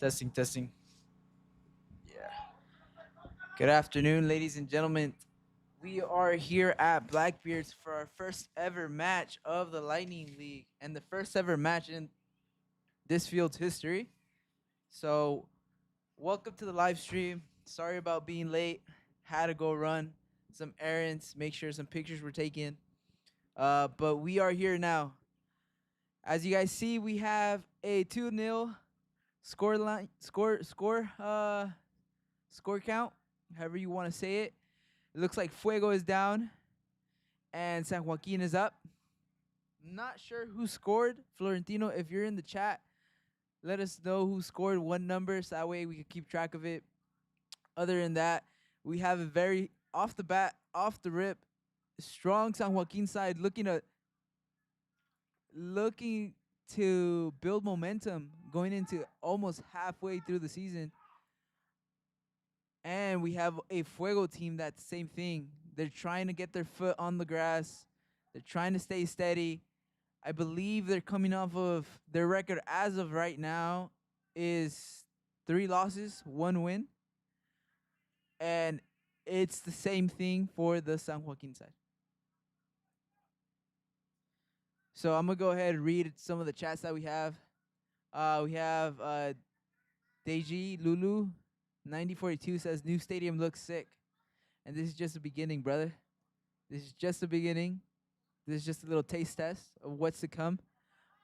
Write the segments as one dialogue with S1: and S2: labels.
S1: Testing, testing. Yeah. Good afternoon, ladies and gentlemen. We are here at Blackbeards for our first ever match of the Lightning League and the first ever match in this field's history. So, welcome to the live stream. Sorry about being late. Had to go run some errands, make sure some pictures were taken. But we are here now. As you guys see, we have a 2-0 score line score count, however you want to say it. It looks like Fuego is down and Sanwaqin is up. Not sure who scored. Florentino, if you're in the chat, let us know who scored what number so that way we can keep track of it. Other than that, we have a very off the bat, off the rip, strong Sanwaqin side looking to build momentum going into almost halfway through the season. And we have a Fuego team that's the same thing. They're trying to get their foot on the grass. They're trying to stay steady. I believe they're coming off of their record as of right now is 3 losses, 1 win. And it's the same thing for the Sanwaqin side. So I'm going to go ahead and read some of the chats that we have. We have Deji Lulu 9042 says new stadium looks sick. And this is just the beginning, brother. This is just the beginning. This is just a little taste test of what's to come.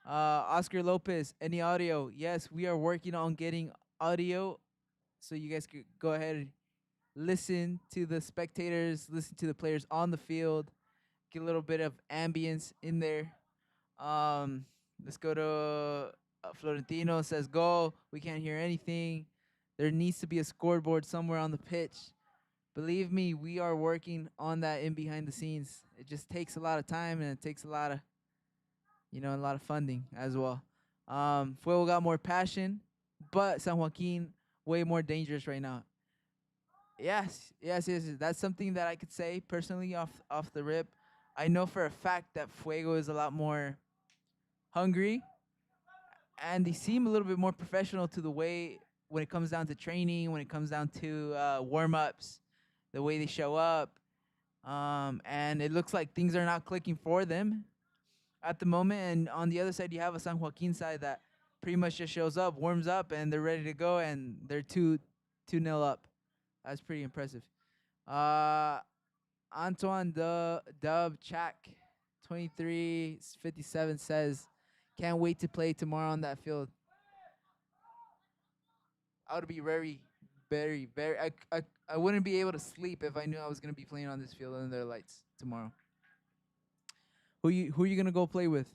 S1: Oscar Lopez, any audio? Yes, we are working on getting audio so you guys could go ahead and listen to the spectators, listen to the players on the field, get a little bit of ambience in there. Let's go to Florentino says, go. We can't hear anything. There needs to be a scoreboard somewhere on the pitch. Believe me, we are working on that in behind the scenes. It just takes a lot of time and it takes a lot of, a lot of funding as well. Fuego got more passion, but Sanwaqin way more dangerous right now. Yes. That's something that I could say personally off the rip. I know for a fact that Fuego is a lot more hungry, and they seem a little bit more professional to the way when it comes down to training, when it comes down to warm ups, the way they show up. And it looks like things are not clicking for them at the moment. And on the other side, you have a Sanwaqin side that pretty much just shows up, warms up, and they're ready to go, and they're 2-0 up. That's pretty impressive. Antoine Dub Chak 2357 says, can't wait to play tomorrow on that field. I would be very. I wouldn't be able to sleep if I knew I was gonna be playing on this field under the lights tomorrow. Who you gonna go play with?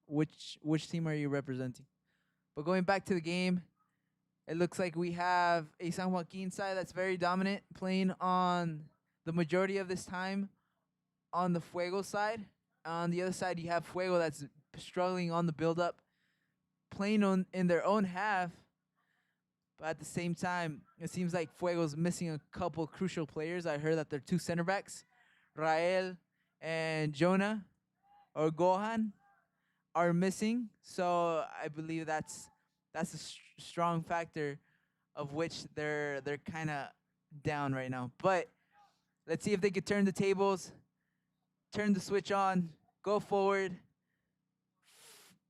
S1: Which team are you representing? But going back to the game, it looks like we have a Sanwaqin side that's very dominant, playing on the majority of this time on the Fuego side. On the other side, you have Fuego that's struggling on the build-up, playing in their own half. But at the same time, it seems like Fuego's missing a couple crucial players. I heard that their 2 center backs, Rael and Jonah or Gohan, are missing. So I believe that's a strong factor of which they're kind of down right now. But let's see if they could turn the tables, turn the switch on, go forward,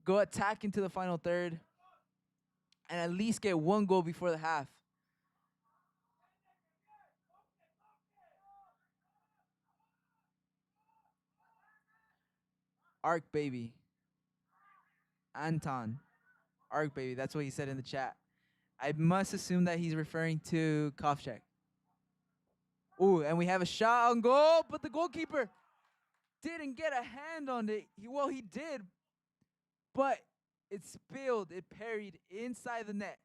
S1: go attack into the final third, and at least get 1 goal before the half. Arc baby. Anton. Arc baby. That's what he said in the chat. I must assume that he's referring to Kovchek. Ooh, and we have a shot on goal, but the goalkeeper didn't get a hand on it. He did, but it spilled. It parried inside the net.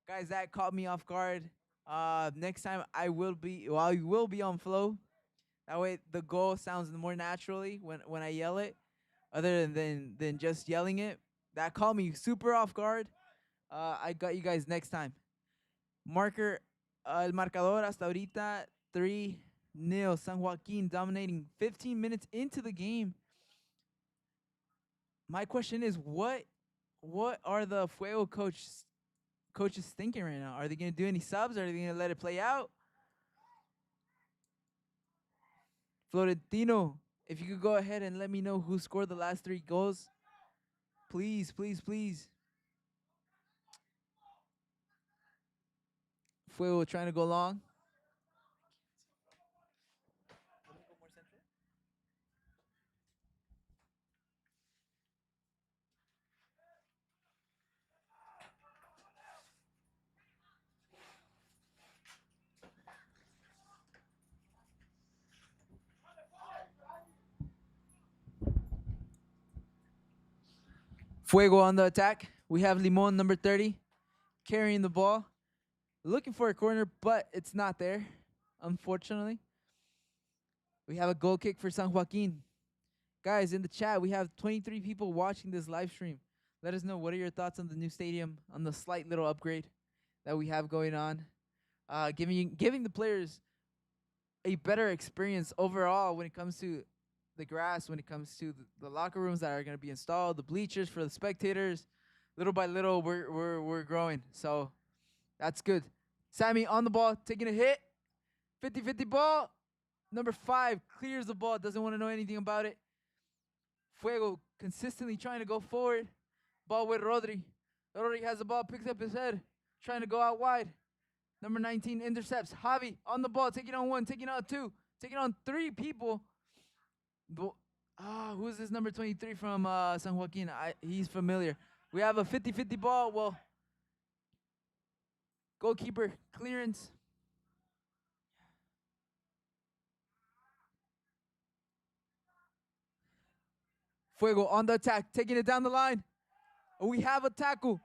S1: Guys, that caught me off guard. Next time I will be on flow. That way the goal sounds more naturally when I yell it, other than just yelling it. That caught me super off guard. I got you guys next time. El marcador hasta ahorita 3-0. Sanwaqin dominating 15 minutes into the game. My question is, what are the Fuego coach coach is thinking right now. Are they going to do any subs? Are they going to let it play out? Florentino, if you could go ahead and let me know who scored the last 3 goals. Please, please, please. Fuego trying to go long. Fuego on the attack. We have Limon, number 30, carrying the ball. Looking for a corner, but it's not there, unfortunately. We have a goal kick for Sanwaqin. Guys, in the chat, we have 23 people watching this live stream. Let us know, what are your thoughts on the new stadium, on the slight little upgrade that we have going on, giving the players a better experience overall when it comes to the grass, when it comes to the locker rooms that are going to be installed, the bleachers for the spectators. Little by little, we're growing, so that's good. Sammy on the ball, taking a hit. 50-50 ball. Number 5 clears the ball, doesn't want to know anything about it. Fuego consistently trying to go forward. Ball with Rodri. Rodri has the ball, picks up his head, trying to go out wide. Number 19 intercepts. Javi on the ball, taking on 1, taking on 2, taking on 3 people. Who's this number 23 from Sanwaqin? He's familiar. We have a 50-50 ball. Well, goalkeeper clearance. Fuego on the attack, taking it down the line. We have a tackle.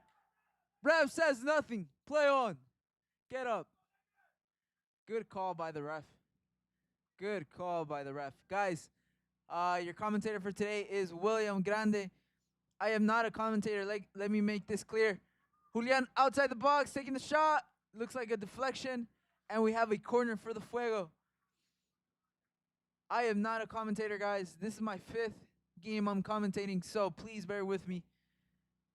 S1: Ref says nothing. Play on. Get up. Good call by the ref. Good call by the ref. Guys, your commentator for today is William Grande. I am not a commentator. Let me make this clear. Julian outside the box, taking the shot. Looks like a deflection. And we have a corner for the Fuego. I am not a commentator, guys. This is my 5th game I'm commentating, so please bear with me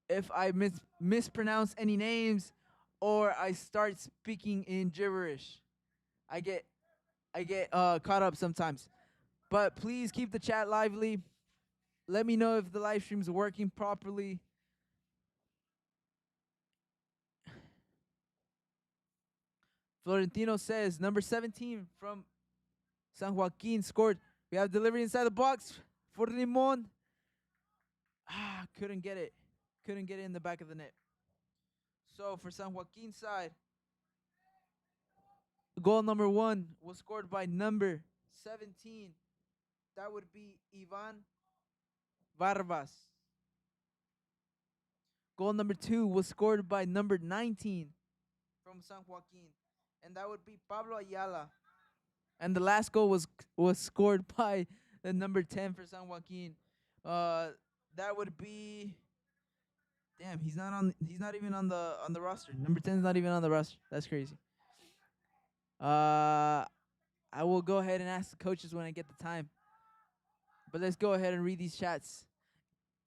S1: if I mispronounce any names or I start speaking in gibberish. I get caught up sometimes. But please keep the chat lively. Let me know if the live stream is working properly. Florentino says number 17 from Sanwaqin scored. We have delivery inside the box for Limon. Couldn't get it. Couldn't get it in the back of the net. So for Sanwaqin's side, goal number 1 was scored by number 17. That would be Ivan Varvas. Goal number 2 was scored by number 19 from Sanwaqin, and that would be Pablo Ayala. And the last goal was scored by the number 10 for Sanwaqin. That would be, damn, he's not even on the roster. Number 10 is not even on the roster. That's crazy. I will go ahead and ask the coaches when I get the time. But let's go ahead and read these chats.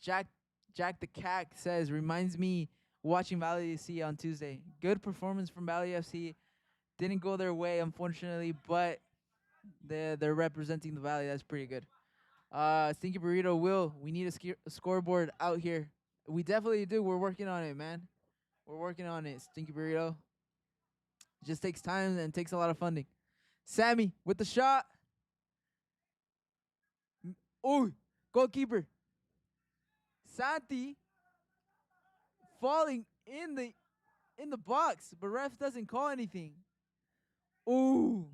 S1: Jack the Cat says, reminds me watching Valley FC on Tuesday. Good performance from Valley FC. Didn't go their way, unfortunately, but they're representing the Valley. That's pretty good. Stinky Burrito, Will, we need a scoreboard out here. We definitely do. We're working on it, man. We're working on it, Stinky Burrito. It just takes time and takes a lot of funding. Sammy with the shot. Oh, goalkeeper. Santi falling in the box, but ref doesn't call anything. Ooh.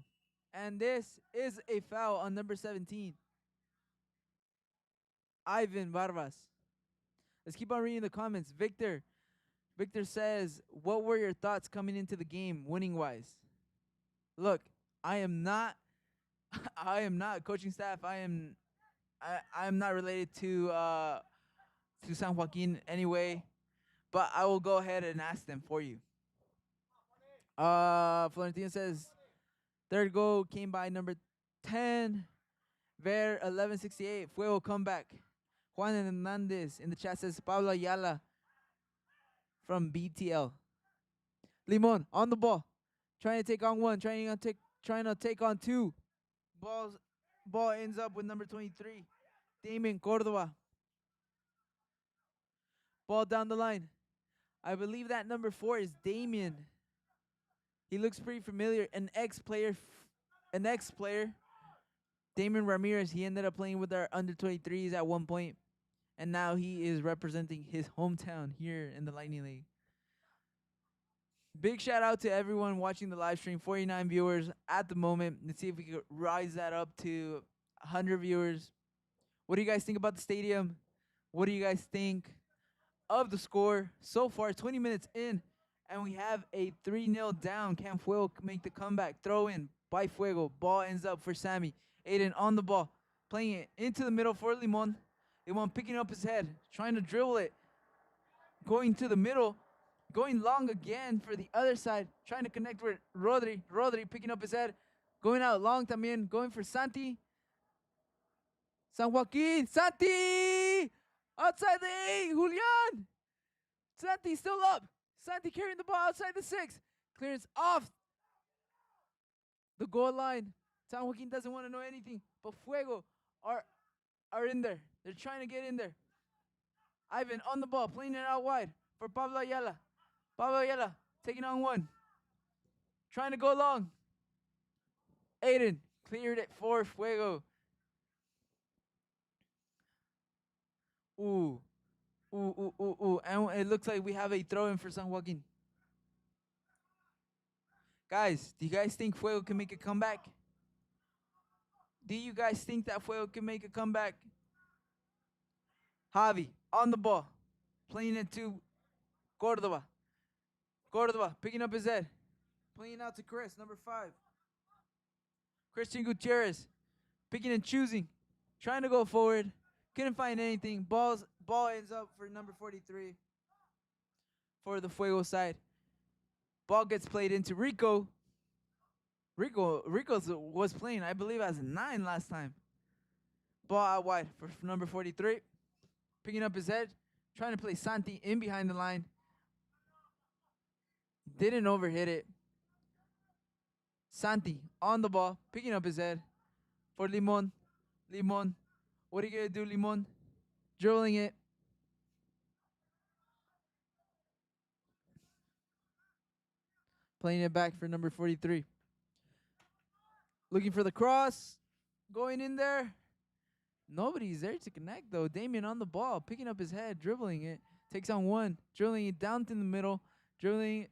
S1: And this is a foul on number 17. Ivan Varvas. Let's keep on reading the comments. Victor says, what were your thoughts coming into the game, winning-wise? Look, I am not coaching staff. I am not related to Sanwaqin anyway, but I will go ahead and ask them for you. Florentino says, third goal came by number 10. Ver 1168. Fuego comeback. Juan Hernandez in the chat says Pablo Ayala from BTL. Limon on the ball, trying to take on one, trying to take on two. Ball ends up with number 23, Damien Cordova. Ball down the line. I believe that number 4 is Damien. He looks pretty familiar. An ex-player. Damon Ramirez. He ended up playing with our under 23s at one point, and now he is representing his hometown here in the Lightning League. Big shout out to everyone watching the live stream. 49 viewers at the moment. Let's see if we can rise that up to 100 viewers. What do you guys think about the stadium? What do you guys think of the score so far? 20 minutes in, and we have a 3-0 down. Can Fuego make the comeback? Throw in by Fuego. Ball ends up for Sammy. Aiden on the ball, playing it into the middle for Limon. Limon picking up his head, trying to dribble it. Going to the middle, going long again for the other side, trying to connect with Rodri. Rodri picking up his head, going out long también, going for Santi. Sanwaqin, Santi! Outside the 8, Julian! Santi still up. Santi carrying the ball outside the 6. Clearance off the goal line. Joaquin doesn't want to know anything, but Fuego are in there. They're trying to get in there. Ivan on the ball, playing it out wide for Pablo Ayala. Pablo Ayala taking on one. Trying to go long. Aiden cleared it for Fuego. Ooh. And it looks like we have a throw-in for Sanwaqin. Guys, do you guys think Fuego can make a comeback? Do you guys think that Fuego can make a comeback? Javi on the ball, playing it to Cordova. Cordova picking up his head, playing out to Chris, number 5. Christian Gutierrez picking and choosing, trying to go forward. Couldn't find anything. Ball ends up for number 43 for the Fuego side. Ball gets played into Rico. Rico was playing, I believe, as a 9 last time. Ball out wide for number 43. Picking up his head, trying to play Santi in behind the line. Didn't overhit it. Santi on the ball, picking up his head for Limon. Limon, what are you going to do, Limon? Dribbling it. Playing it back for number 43. Looking for the cross. Going in there. Nobody's there to connect, though. Damien on the ball, picking up his head, dribbling it. Takes on one. Dribbling it down to the middle. Dribbling.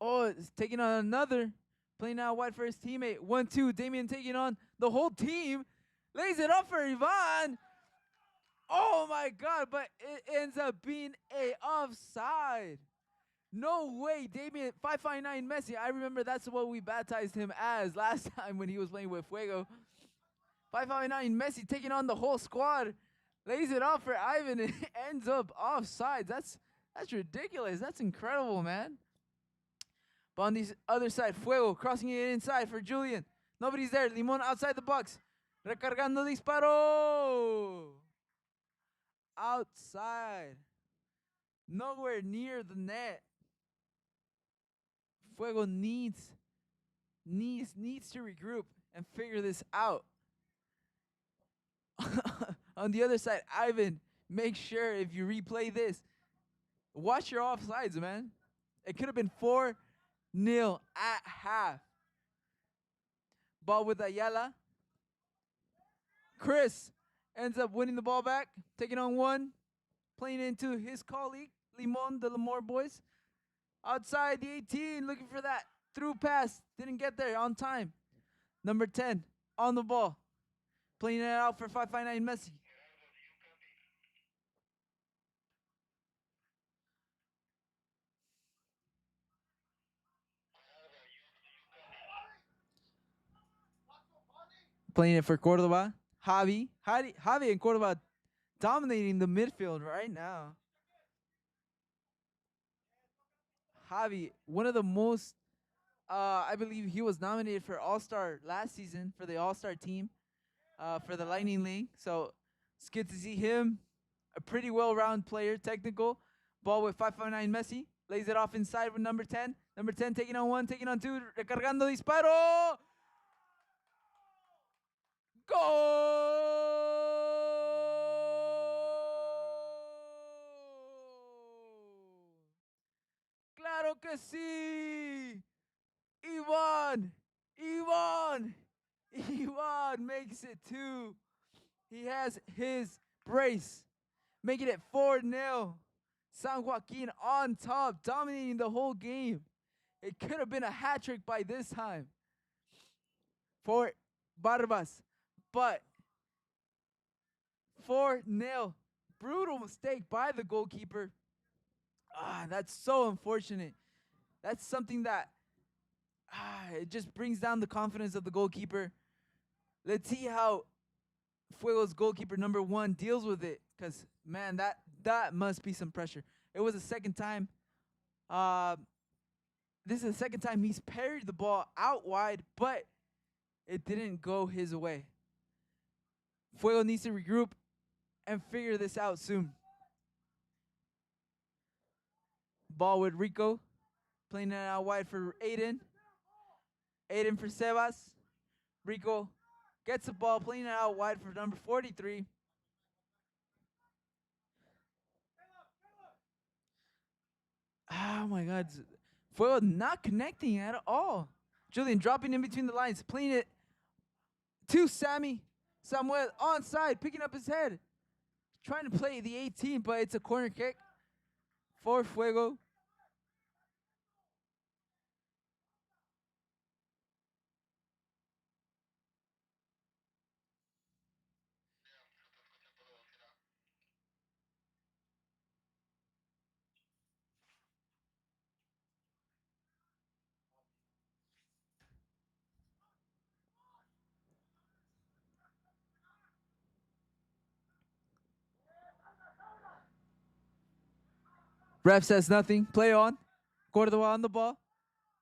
S1: Oh, it's taking on another. Playing out wide for his teammate. 1-2. Damien taking on the whole team. Lays it up for Ivan. Oh, my God. But it ends up being a offside. No way, Damien, 559 Messi. I remember that's what we baptized him as last time when he was playing with Fuego. 559 Messi taking on the whole squad. Lays it off for Ivan and ends up offsides. That's ridiculous. That's incredible, man. But on the other side, Fuego crossing it inside for Julian. Nobody's there. Limon outside the box. Recargando disparo. Outside. Nowhere near the net. Fuego needs to regroup and figure this out. On the other side, Ivan, make sure if you replay this, watch your offsides, man. It could have been 4-0 at half. Ball with Ayala. Chris ends up winning the ball back, taking on one, playing into his colleague, Limon, the Lamore boys. Outside the 18, looking for that through pass. Didn't get there on time. Number 10 on the ball. Playing it out for 559 Messi. Playing it for Cordova. Javi and Cordova dominating the midfield right now. Javi, one of the most, I believe he was nominated for All-Star last season for the All-Star team for the Lightning League. So it's good to see him. A pretty well-rounded player, technical. Ball with 559 Messi. Lays it off inside with number 10. Number 10 taking on 1, taking on 2. Recargando disparo. Goal! Claro que sí! Ivan makes it 2. He has his brace, making it 4-0. Sanwaqin on top, dominating the whole game. It could have been a hat trick by this time for Barbas, but 4-0. Brutal mistake by the goalkeeper. That's so unfortunate. That's something that it just brings down the confidence of the goalkeeper. Let's see how Fuego's goalkeeper number 1 deals with it, because man, that must be some pressure. It was the second time. This is the second time he's parried the ball out wide, but it didn't go his way. Fuego needs to regroup and figure this out soon. Ball with Rico, playing it out wide for Aiden. Aiden for Sebas. Rico gets the ball, playing it out wide for number 43. Oh my God. Fuego not connecting at all. Julian dropping in between the lines, playing it to Sammy. Samuel onside, picking up his head. Trying to play the 18, but it's a corner kick for Fuego. Ref says nothing. Play on. Cordova on the ball.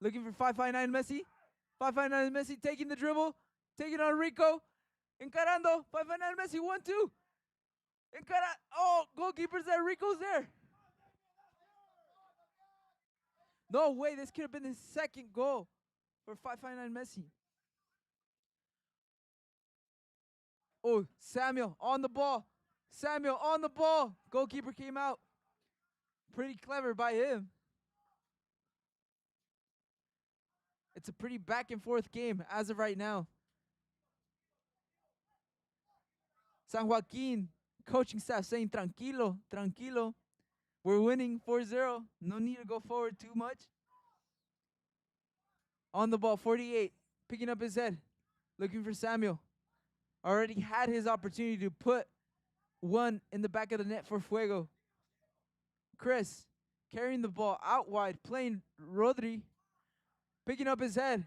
S1: Looking for 559 Messi. 559 Messi taking the dribble. Taking on Rico. Encarando. 559 Messi. 1-2. Oh, goalkeeper's there. Rico's there. No way. This could have been his second goal for 559 Messi. Oh, Samuel on the ball. Samuel on the ball. Goalkeeper came out. Pretty clever by him. It's a pretty back and forth game as of right now. Sanwaqin coaching staff saying tranquilo, tranquilo. We're winning 4-0. No need to go forward too much. On the ball, 48, picking up his head, looking for Samuel. Already had his opportunity to put one in the back of the net for Fuego. Chris carrying the ball out wide, playing Rodri, picking up his head,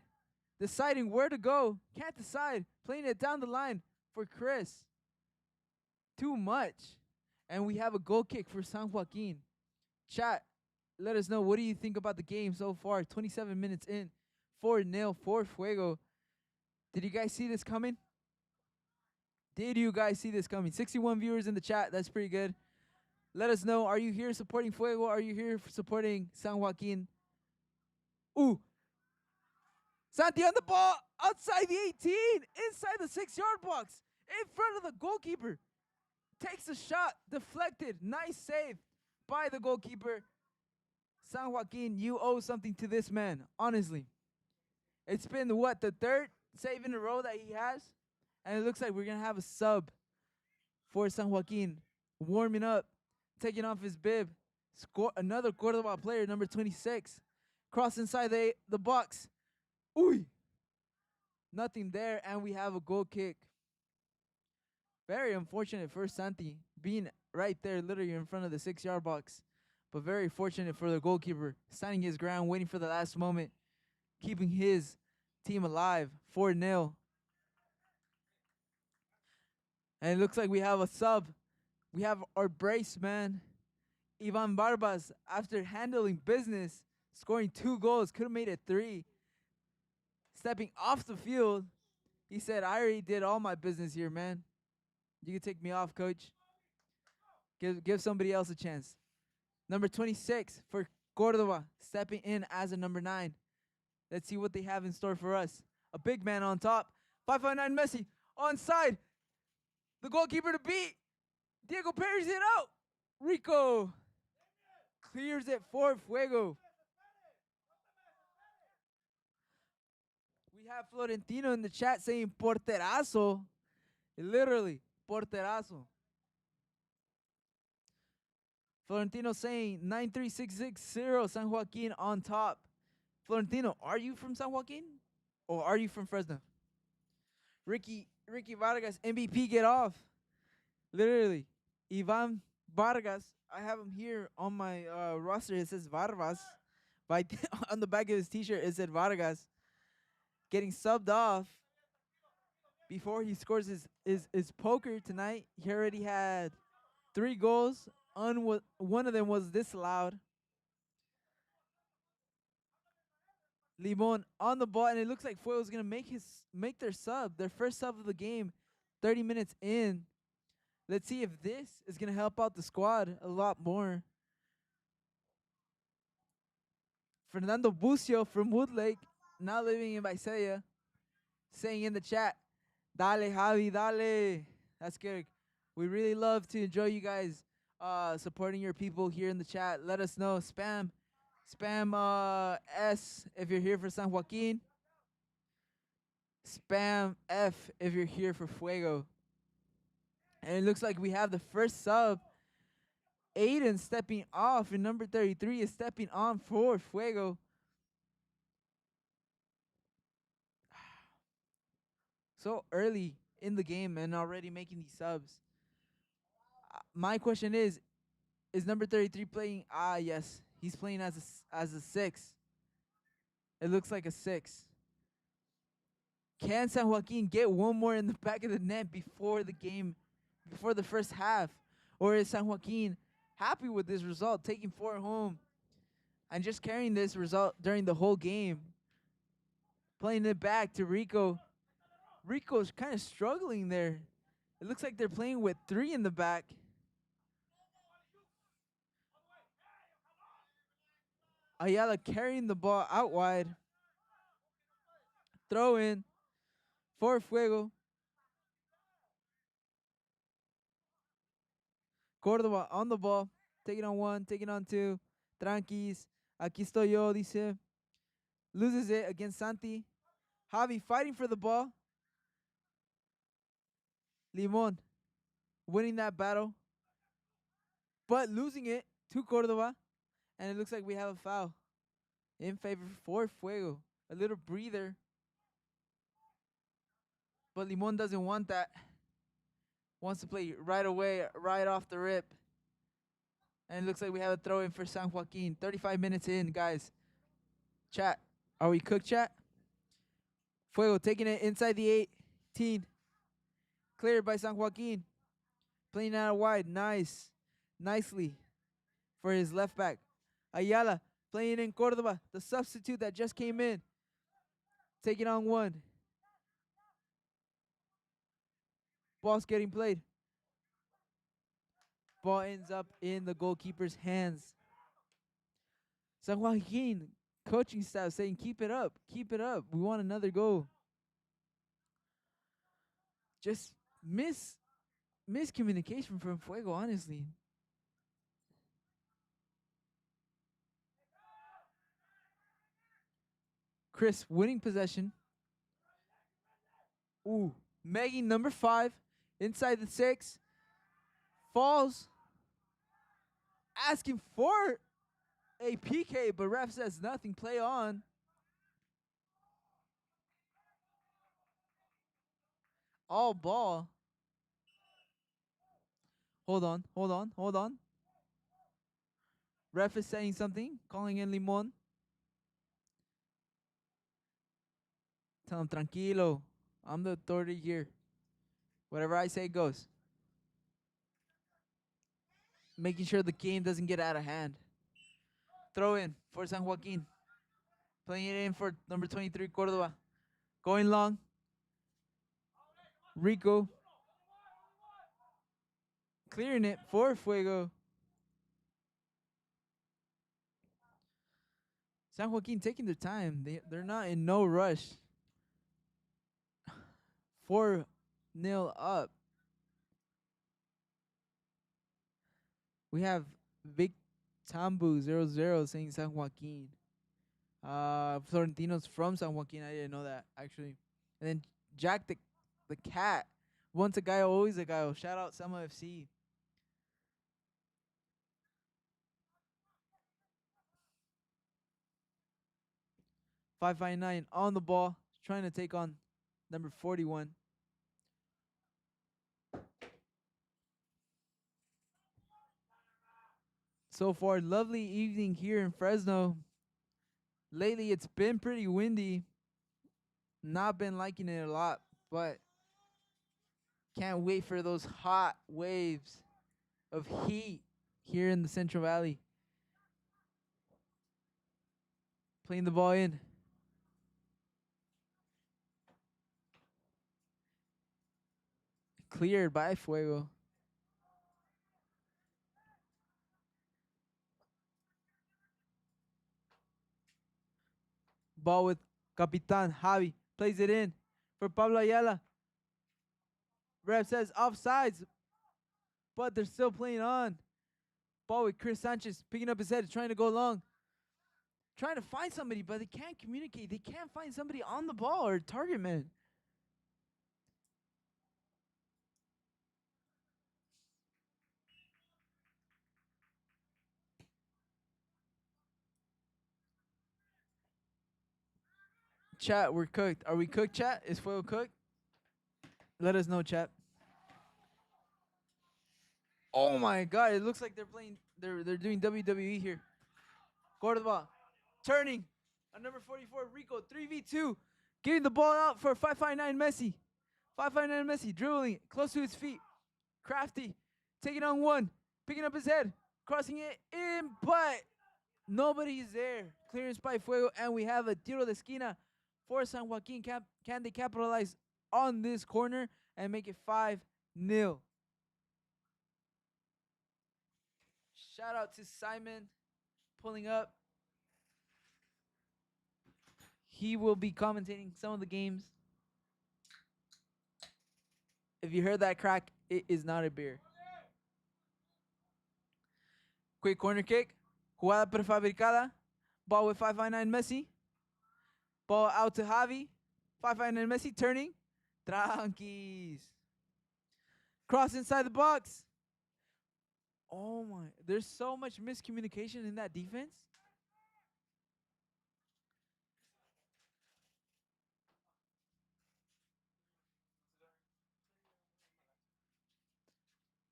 S1: deciding where to go. Can't decide, playing it down the line for Chris. Too much. And we have a goal kick for Sanwaqin. Chat, let us know, what do you think about the game so far? 27 minutes in, 4-0 for Fuego. Did you guys see this coming? Did you guys see this coming? 61 viewers in the chat. That's pretty good. Let us know. Are you here supporting Fuego? Are you here supporting Sanwaqin? Ooh. Santi on the ball. Outside the 18. Inside the 6-yard box. In front of the goalkeeper. Takes a shot. Deflected. Nice save by the goalkeeper. Sanwaqin, you owe something to this man. Honestly. It's been, what, the third save in a row that he has? And it looks like we're going to have a sub for Sanwaqin. Warming up. Taking off his bib. Another Cordoba player, number 26. Cross inside the box. Ooh. Nothing there, and we have a goal kick. Very unfortunate for Santi, being right there, literally in front of the 6-yard box. But very fortunate for the goalkeeper, standing his ground, waiting for the last moment, keeping his team alive. 4-0. And it looks like we have a sub. We have our brace, man. Ivan Barbas, after handling business, scoring 2 goals, could have made it 3. Stepping off the field, he said, I already did all my business here, man. You can take me off, coach. Give somebody else a chance. Number 26 for Cordova stepping in as a number 9. Let's see what they have in store for us. A big man on top. 559 Messi onside. The goalkeeper to beat. Diego parries it out. Rico clears it for Fuego. We have Florentino in the chat saying porterazo. Literally, porterazo. Florentino saying 93660 San Joaquin on top. Florentino, are you from San Joaquin? Or are you from Fresno? Ricky Vargas, MVP, get off. Literally, Ivan Vargas. I have him here on my roster. It says Vargas. But on the back of his t-shirt, it said Vargas. Getting subbed off before he scores his poker tonight. He already had 3 goals. One of them was disallowed. Limon on the ball, and it looks like Fuego's gonna make their first sub of the game, 30 minutes in. Let's see if this is gonna help out the squad a lot more. Fernando Bucio from Woodlake, now living in Visalia, saying in the chat, "Dale Javi, dale." That's good. We really love to enjoy you guys supporting your people here in the chat. Let us know. Spam S if you're here for San Joaquin. Spam F if you're here for Fuego. And it looks like we have the first sub. Aiden stepping off, and number 33 is stepping on for Fuego. So early in the game and already making these subs. My question is number 33 playing? Yes. He's playing as a 6. It looks like a 6. Can San Joaquin get one more in the back of the net before the game, before the first half? Or is San Joaquin happy with this result, taking 4 home and just carrying this result during the whole game? Playing it back to Rico. Rico's kind of struggling there. It looks like they're playing with 3 in the back. Ayala carrying the ball out wide. Throw in for Fuego. Cordova on the ball. Taking on 1, taking on 2. Tranquis. Aquí estoy yo, dice. Loses it against Santi. Javi fighting for the ball. Limon winning that battle, but losing it to Cordova. And it looks like we have a foul in favor for Fuego. A little breather. But Limon doesn't want that. Wants to play right away, right off the rip. And it looks like we have a throw in for San Joaquin. 35 minutes in, guys. Chat. Are we cooked, chat? Fuego taking it inside the 18. Cleared by San Joaquin. Playing out wide. Nicely for his left back. Ayala playing in Cordova, the substitute that just came in. Taking on 1. Ball's getting played. Ball ends up in the goalkeeper's hands. San Joaquin coaching staff saying, keep it up. We want another goal. Just miscommunication from Fuego, honestly. Chris winning possession. Ooh, Maggie number 5 inside the 6. Falls. Asking for a PK, but ref says nothing. Play on. All ball. Hold on. Ref is saying something, calling in Limon. Tell him, tranquilo. I'm the authority here. Whatever I say goes. Making sure the game doesn't get out of hand. Throw in for San Joaquin. Playing it in for number 23, Cordova. Going long. Rico. Clearing it for Fuego. San Joaquin taking their time. They're not in no rush. 4-0 up. We have Vic Tambu 0-0 saying San Joaquin. Florentino's from San Joaquin. I didn't know that actually. And then Jack the cat. Once a guy, always a guy. Shout out Selma FC. 559 on the ball, trying to take on number 41. So far, lovely evening here in Fresno. Lately, it's been pretty windy. Not been liking it a lot, but can't wait for those hot waves of heat here in the Central Valley. Playing the ball in. Cleared by Fuego. Ball with Capitan Javi. Plays it in for Pablo Ayala. Ref says offsides, but they're still playing on. Ball with Chris Sanchez picking up his head, trying to go long. Trying to find somebody, but they can't communicate. They can't find somebody on the ball or target man. Chat, we're cooked. Are we cooked, chat? Is Fuego cooked? Let us know, chat. Oh my god, it looks like they're playing they're doing WWE here. Cordoba turning on number 44, Rico, 3v2. Getting the ball out for 559 Messi. 559 Messi dribbling close to his feet. Crafty taking on one, picking up his head, crossing it in, but nobody's there. Clearance by Fuego, and we have a tiro de esquina for San Joaquin. Can they capitalize on this corner and make it 5-0? Shout out to Simon pulling up. He will be commentating some of the games. If you heard that crack, it is not a beer. Quick corner kick. Jugada prefabricada. Ball with 559 Messi. Ball out to Javi. 559 Messi turning. Tranquis. Cross inside the box. Oh my. There's so much miscommunication in that defense.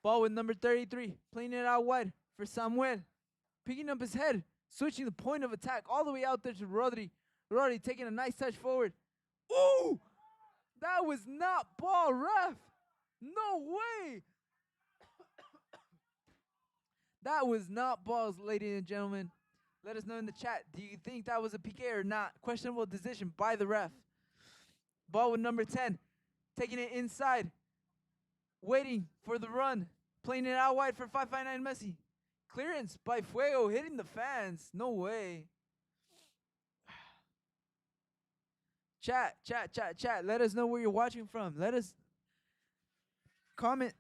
S1: Ball with number 33. Playing it out wide for Samuel. Picking up his head. Switching the point of attack all the way out there to Rodri. Rodri taking a nice touch forward. Ooh! That was not ball, ref. No way. That was not balls, ladies and gentlemen. Let us know in the chat. Do you think that was a PK or not? Questionable decision by the ref. Ball with number 10. Taking it inside. Waiting for the run. Playing it out wide for 559 Messi. Clearance by Fuego, hitting the fans. No way. Chat. Let us know where you're watching from. Let us comment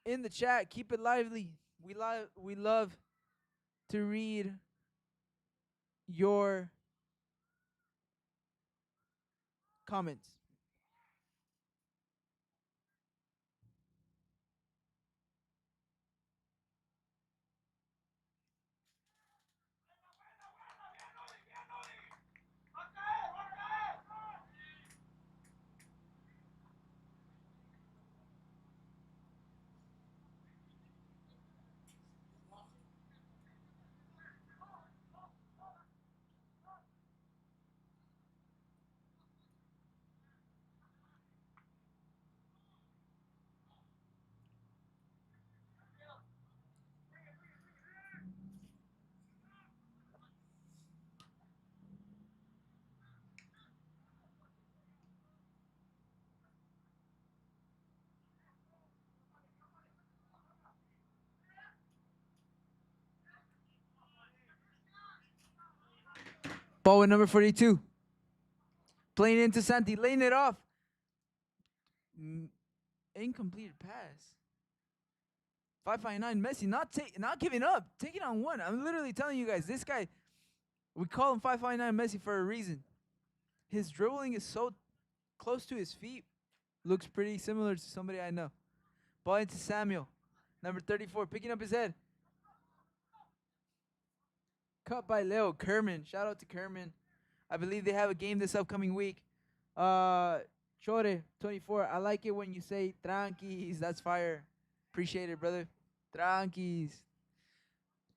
S1: in the chat. Keep it lively. We love to read your comments. Ball with number 42. Playing into Santi, laying it off. Incomplete pass. 559 Messi not giving up, taking on one. I'm literally telling you guys, this guy, we call him 559 Messi for a reason. His dribbling is so close to his feet. Looks pretty similar to somebody I know. Ball into Samuel. Number 34, picking up his head. Cut by Leo Kerman. Shout out to Kerman. I believe they have a game this upcoming week. Chore 24. I like it when you say tranquis. That's fire. Appreciate it, brother. Tranquis.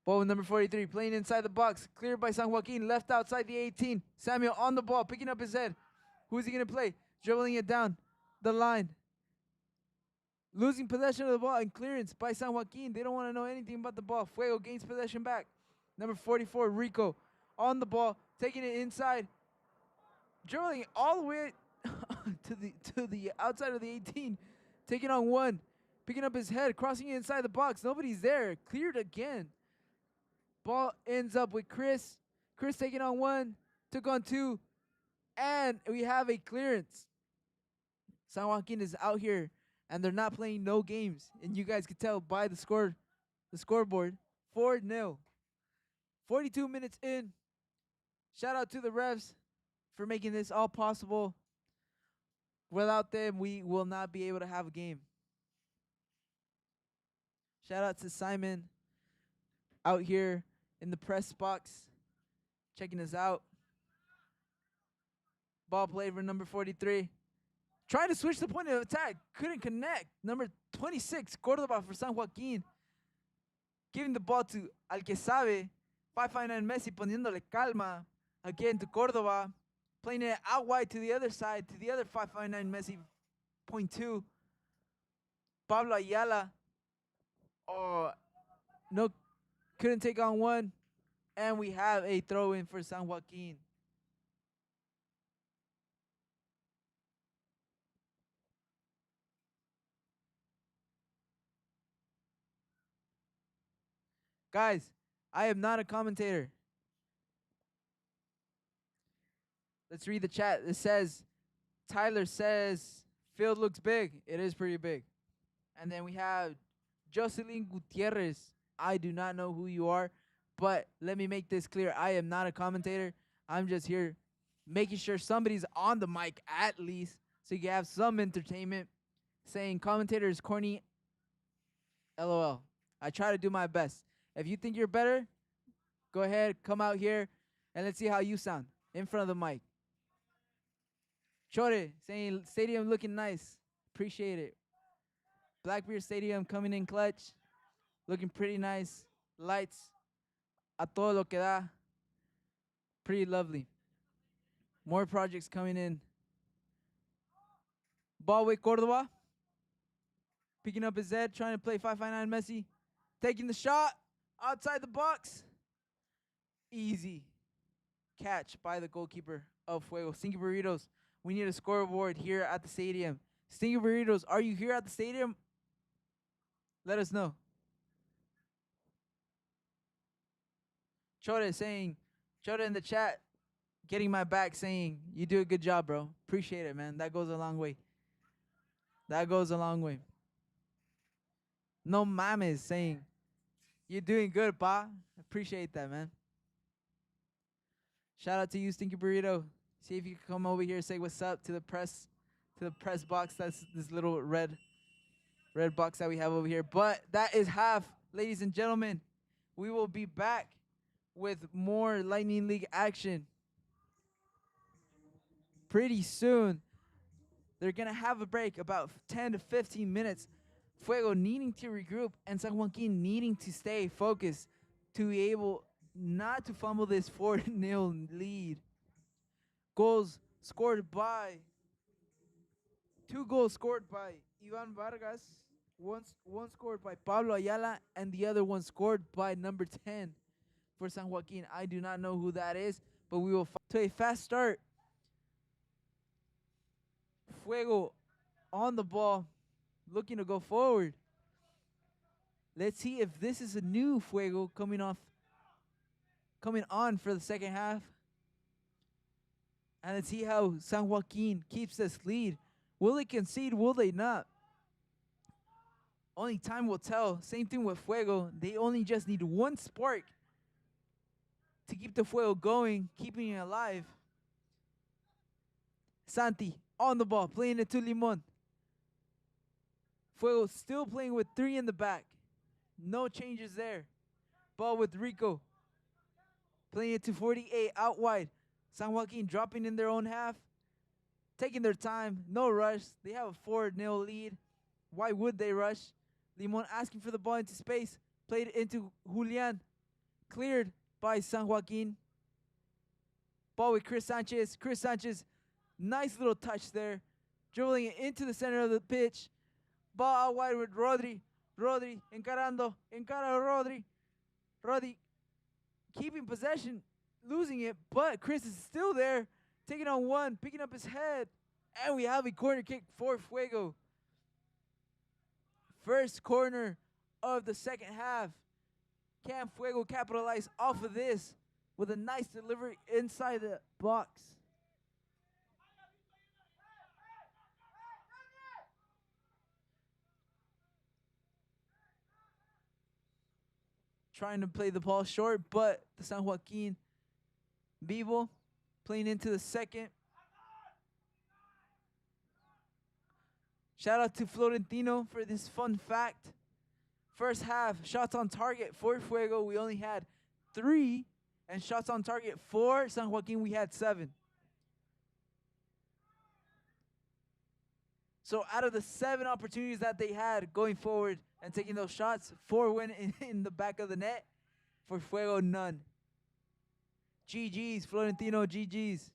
S1: Ball with number 43. Playing inside the box. Cleared by Sanwaqin. Left outside the 18. Samuel on the ball. Picking up his head. Who is he going to play? Dribbling it down the line. Losing possession of the ball and clearance by Sanwaqin. They don't want to know anything about the ball. Fuego gains possession back. Number 44, Rico, on the ball, taking it inside, dribbling all the way to the outside of the 18, taking on one, picking up his head, crossing it inside the box. Nobody's there. Cleared again. Ball ends up with Chris. Chris taking on one, took on two, and we have a clearance. Sanwaqin is out here, and they're not playing no games. And you guys can tell by the scoreboard, 4-0. 42 minutes in. Shout out to the refs for making this all possible. Without them, we will not be able to have a game. Shout out to Simon out here in the press box, checking us out. Ball played for number 43. Trying to switch the point of attack. Couldn't connect. Number 26, Cordoba for Sanwaqin. Giving the ball to Al que sabe. 559 Messi poniéndole calma. Again to Cordoba. Playing it out wide to the other side. To the other 559 Messi. Point two. Pablo Ayala. Oh, no. Couldn't take on one. And we have a throw in for Sanwaqin. Guys, I am not a commentator. Let's read the chat. It says, Tyler says, field looks big. It is pretty big. And then we have Jocelyn Gutierrez. I do not know who you are, but let me make this clear. I am not a commentator. I'm just here making sure somebody's on the mic at least so you can have some entertainment. Saying commentator is corny. LOL. I try to do my best. If you think you're better, go ahead, come out here, and let's see how you sound in front of the mic. Chore saying stadium looking nice. Appreciate it. Blackbeard Stadium coming in clutch. Looking pretty nice. Lights a todo lo que da. Pretty lovely. More projects coming in. Ball with Cordoba. Picking up his head, trying to play 559 Messi. Taking the shot. Outside the box. Easy catch by the goalkeeper of Fuego. Stinky Burritos, we need a scoreboard here at the stadium. Stinky Burritos, are you here at the stadium? Let us know. Chore in the chat, getting my back saying, you do a good job, bro. Appreciate it, man. That goes a long way. That goes a long way. No mames saying, you're doing good, pa. Appreciate that, man. Shout out to you, Stinky Burrito. See if you can come over here and say what's up to the press box. That's this little red box that we have over here. But that is half, ladies and gentlemen. We will be back with more Lightning League action pretty soon. They're going to have a break about 10 to 15 minutes. Fuego needing to regroup and Sanwaqin needing to stay focused to be able not to fumble this 4-0 lead. Goals scored by 2 goals scored by Ivan Vargas, one scored by Pablo Ayala, and the other one scored by number 10 for Sanwaqin. I do not know who that is, but we will to a fast start. Fuego on the ball, looking to go forward. Let's see if this is a new Fuego coming on for the second half. And let's see how Sanwaqin keeps this lead. Will they concede? Will they not? Only time will tell. Same thing with Fuego. They only just need one spark to keep the Fuego going, keeping it alive. Santi on the ball, playing it to Limon. Fuego still playing with 3 in the back. No changes there. Ball with Rico. Playing it to 48 out wide. Sanwaqin dropping in their own half. Taking their time. No rush. They have a 4-0 lead. Why would they rush? Limon asking for the ball into space. Played it into Julian. Cleared by Sanwaqin. Ball with Chris Sanchez. Chris Sanchez. Nice little touch there. Dribbling it into the center of the pitch. Ball out wide with Rodri. Rodri encarando. Encara Rodri. Rodri keeping possession. Losing it. But Chris is still there. Taking on one. Picking up his head. And we have a corner kick for Fuego. First corner of the second half. Can Fuego capitalize off of this with a nice delivery inside the box? Trying to play the ball short, but the Sanwaqin Vivo playing into the second. Shout out to Florentino for this fun fact. First half, shots on target for Fuego, we only had 3. And shots on target for Sanwaqin, we had 7. So out of the 7 opportunities that they had going forward and taking those shots, 4 went in the back of the net. For Fuego, none. GG's, Florentino, GG's.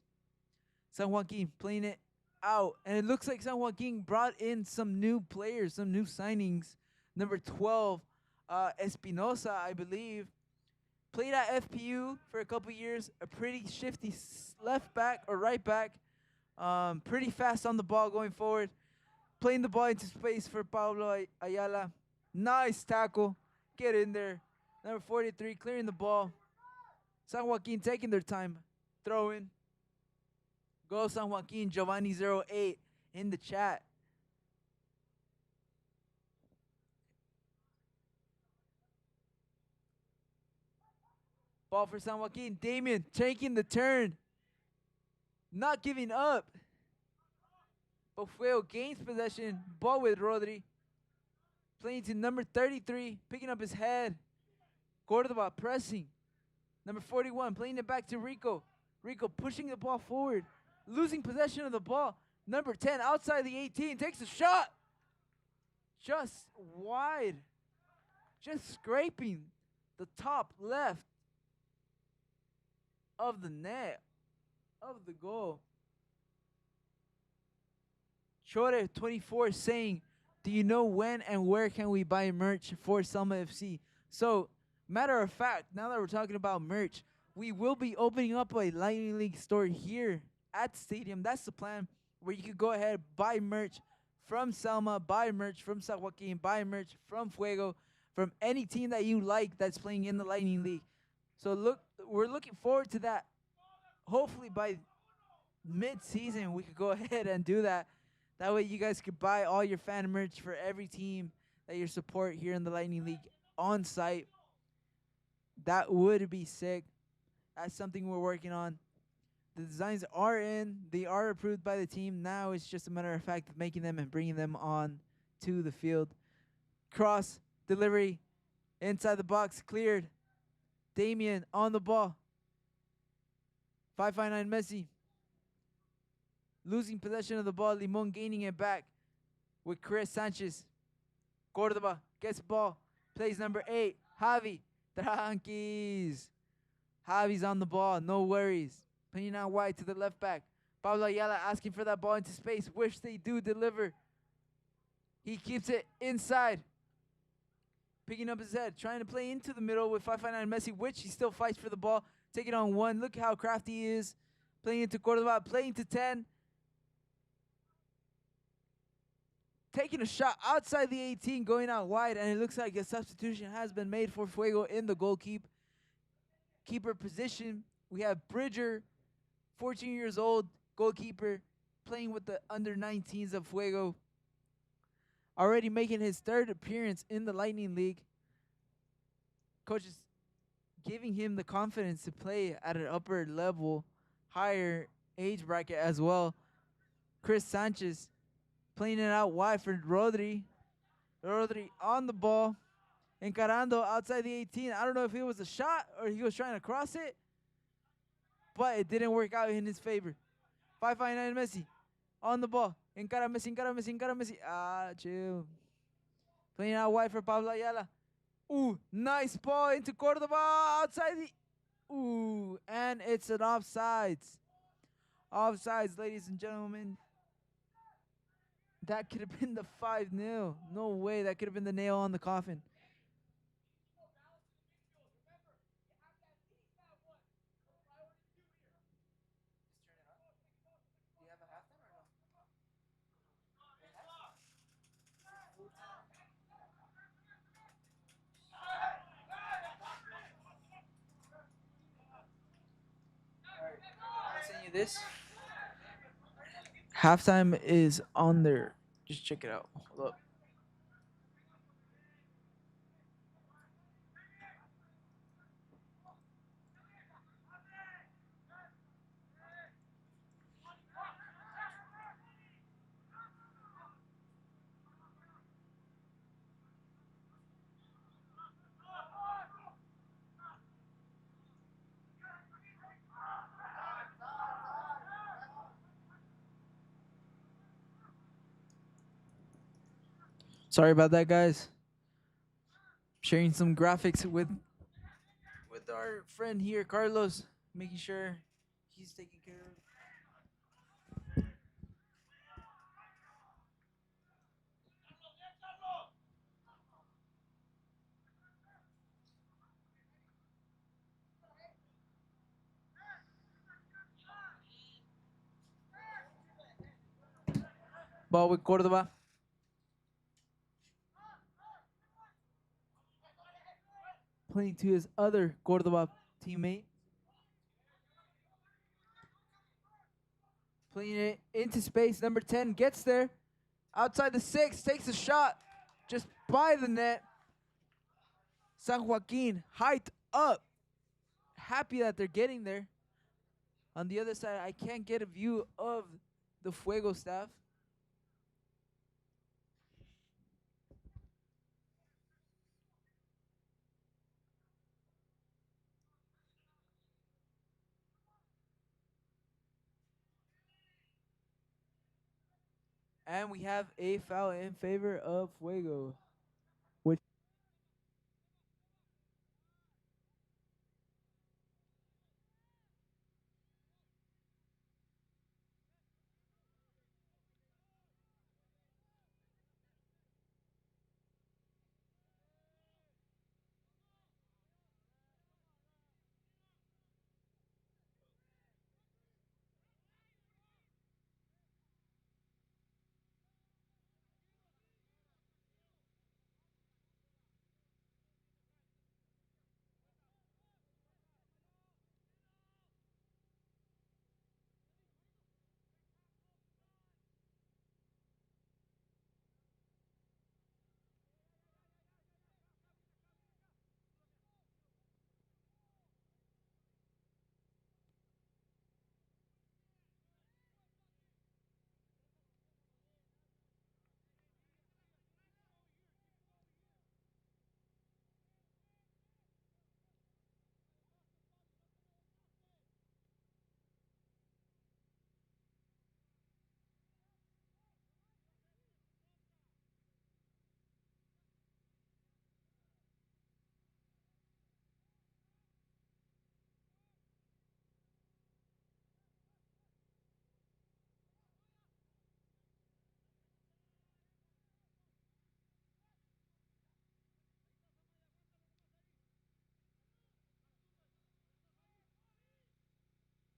S1: Sanwaqin playing it out. And it looks like Sanwaqin brought in some new players, some new signings. Number 12, Espinosa, I believe. Played at FPU for a couple years. A pretty shifty left back or right back. Pretty fast on the ball going forward. Playing the ball into space for Pablo Ayala. Nice tackle. Get in there. Number 43 clearing the ball. Sanwaqin taking their time. Throw in. Go Sanwaqin. Giovanni08 in the chat. Ball for Sanwaqin. Damien taking the turn. Not giving up. But Fuego gains possession. Ball with Rodri. Playing to number 33. Picking up his head. Cordoba pressing. Number 41 playing it back to Rico. Rico pushing the ball forward. Losing possession of the ball. Number 10 outside the 18. Takes a shot. Just wide. Just scraping the top left of the net. Of the goal. Chore 24 saying, do you know when and where can we buy merch for Selma FC? So, matter of fact, now that we're talking about merch, we will be opening up a Lightning League store here at the stadium. That's the plan, where you could go ahead, buy merch from Selma, buy merch from Sanwaqin, buy merch from Fuego, from any team that you like that's playing in the Lightning League. So we're looking forward to that. Hopefully by mid-season we could go ahead and do that. That way you guys could buy all your fan merch for every team that you support here in the Lightning League on site. That would be sick. That's something we're working on. The designs are in. They are approved by the team. Now it's just a matter of fact of making them and bringing them on to the field. Cross, delivery, inside the box, cleared. Damien on the ball. 559 Messi. Losing possession of the ball. Limon gaining it back with Chris Sanchez. Cordoba gets the ball. Plays number 8. Javi. Tranquis. Javi's on the ball. No worries. Playing out wide to the left back. Pablo Ayala asking for that ball into space. Wish they do deliver. He keeps it inside. Picking up his head. Trying to play into the middle with 559 Messi, which he still fights for the ball. Taking on 1. Look how crafty he is. Playing into Cordoba. Playing to 10. Taking a shot outside the 18, going out wide, and it looks like a substitution has been made for Fuego in the goalkeeper position. We have Bridger, 14 years old. goalkeeper, playing with the under 19s of Fuego, already making his third appearance in the Lightning League. Coach is giving him the confidence to play at an upper level, higher age bracket as well. Chris Sanchez playing it out wide for Rodri. Rodri on the ball, encarando outside the 18. I don't know if it was a shot or he was trying to cross it, but it didn't work out in his favor. 559 Messi on the ball. Encara Messi, encara Messi, encara Messi. Ah, chill. Playing out wide for Pablo Ayala. Ooh, nice ball into Cordoba outside the. Ooh, and it's an offsides. Offsides, ladies and gentlemen. That could have been the 5-0. No way. That could have been the nail on the coffin. Send you this. Halftime is on there. Just check it out. Hold up. Sorry about that, guys. Sharing some graphics with our friend here, Carlos, making sure he's taken care of. Ball with Cordoba. Playing to his other Cordoba teammate. Playing it into space. Number 10 gets there. Outside the 6. Takes a shot. Just by the net. Sanwaqin hyped up. Happy that they're getting there. On the other side, I can't get a view of the Fuego staff. And we have a foul in favor of Fuego. Which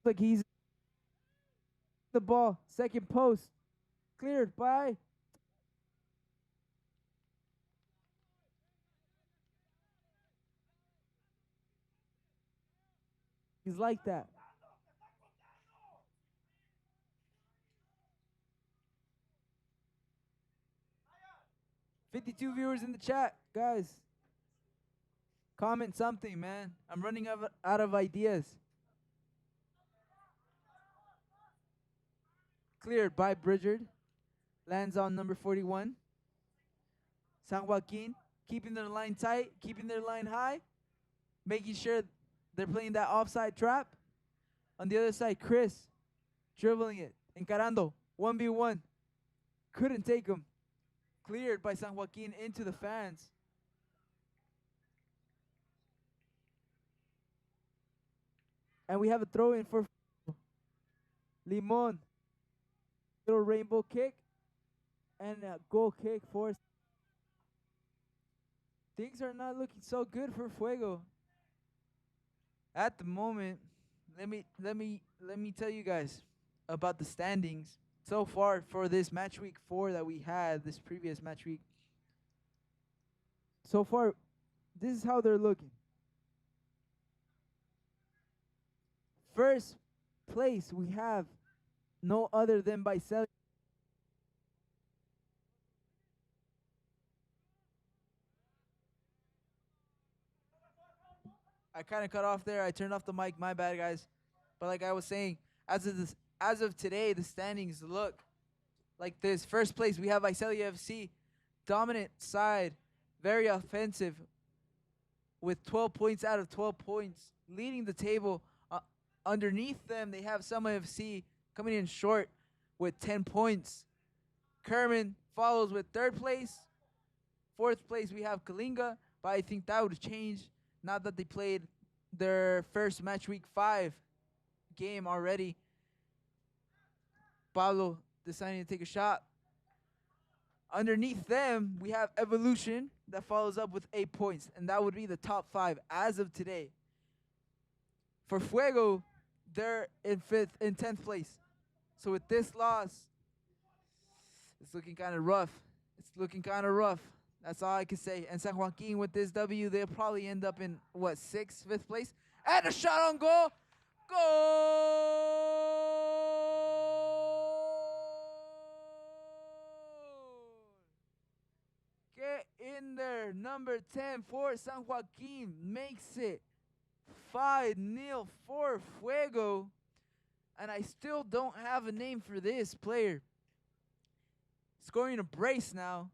S1: like he's the ball. Second post. Cleared by. He's like that. 52 viewers in the chat, guys. Comment something, man. I'm running out of ideas. Cleared by Bridgard. Lands on number 41. Sanwaqin keeping their line tight, keeping their line high, making sure they're playing that offside trap. On the other side, Chris dribbling it, encarando, 1v1. Couldn't take him. Cleared by Sanwaqin into the fans. And we have a throw in for Limon. Little rainbow kick. And a goal kick for. Things are not looking so good for Fuego. At the moment, let me tell you guys about the standings so far for this match week 4 that we had, this previous match week. So far, this is how they're looking. First place we have no other than Visalia. I kind of cut off there. I turned off the mic. My bad, guys. But like I was saying, as of today, the standings look like this. First place, we have Visalia FC, dominant side, very offensive, with 12 points out of 12 points, leading the table. Underneath them, they have Sama FC coming in short with 10 points. Kerman follows with third place. Fourth place, we have Kalinga, but I think that would change now that they played their first match week 5 game already. Pablo deciding to take a shot. Underneath them, we have Evolution that follows up with 8 points, and that would be the top 5 as of today. For Fuego, they're in 10th place. So with this loss, it's looking kind of rough. That's all I can say. And Sanwaqin with this W, they'll probably end up in, what, 6th, 5th place? And a shot on goal! Goal! Get in there. Number 10 for Sanwaqin makes it 5-0 for Fuego. And I still don't have a name for this player. Scoring a brace now.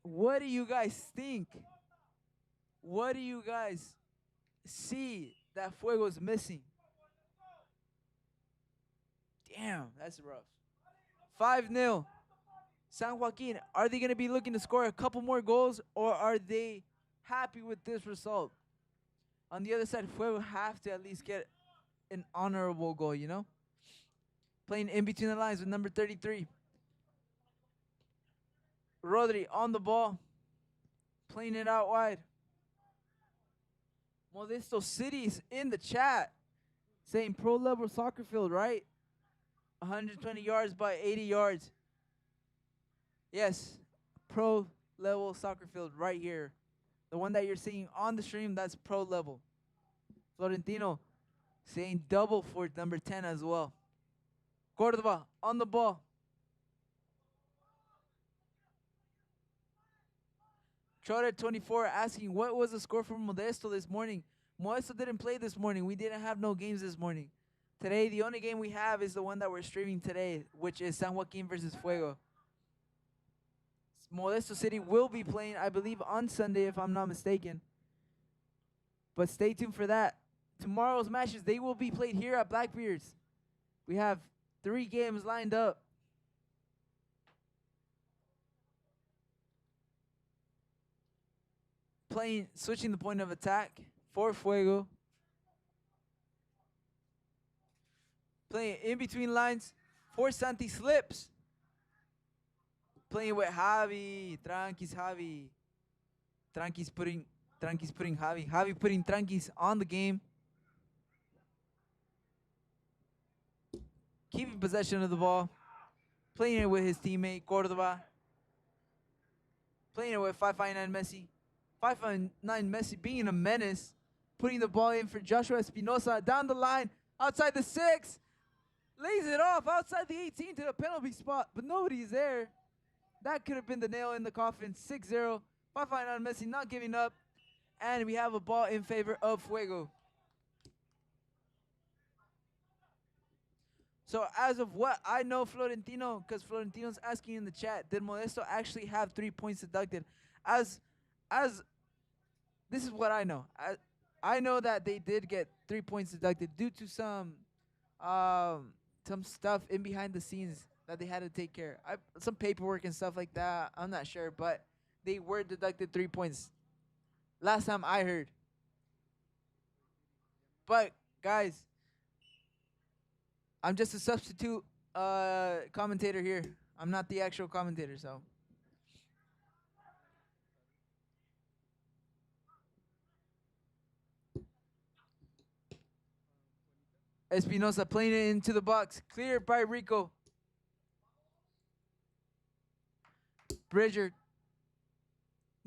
S1: What do you guys think? What do you guys see that Fuego's missing? Damn, that's rough. 5-0. Sanwaqin, are they going to be looking to score a couple more goals, or are they happy with this result? On the other side, Fuego have to at least get an honorable goal, you know? Playing in between the lines with number 33. Rodri on the ball. Playing it out wide. Modesto City's in the chat. Saying pro level soccer field, right? 120 yards by 80 yards. Yes, pro level soccer field right here. The one that you're seeing on the stream, that's pro level. Florentino saying double for number 10 as well. Cordova on the ball. Trotter 24 asking, what was the score for Modesto this morning? Modesto didn't play this morning. We didn't have no games this morning. Today, the only game we have is the one that we're streaming today, which is Sanwaqin versus Fuego. Modesto City will be playing, I believe, on Sunday, if I'm not mistaken. But stay tuned for that. Tomorrow's matches, they will be played here at Blackbeard's. We have 3 games lined up. Switching the point of attack for Fuego. Playing in between lines for Santi Slips. Playing with Javi. Tranquis Javi. Tranquis putting Javi. Javi putting Tranquis on the game. Keeping possession of the ball. Playing it with his teammate, Cordova. Playing it with 559 Messi. 559 Messi being a menace. Putting the ball in for Joshua Espinosa. Down the line. Outside the 6. Lays it off outside the 18 to the penalty spot. But nobody's there. That could have been the nail in the coffin. 6-0. 5-9 Messi not giving up. And we have a ball in favor of Fuego. So as of what I know, Florentino, because Florentino's asking in the chat, did Modesto actually have 3 points deducted? As this is what I know. I know that they did get 3 points deducted due to some stuff in behind the scenes that they had to take care. Some paperwork and stuff like that. I'm not sure, but they were deducted 3 points. Last time I heard. But guys, I'm just a substitute commentator here. I'm not the actual commentator, so. Espinosa playing it into the box. Cleared by Rico. Bridger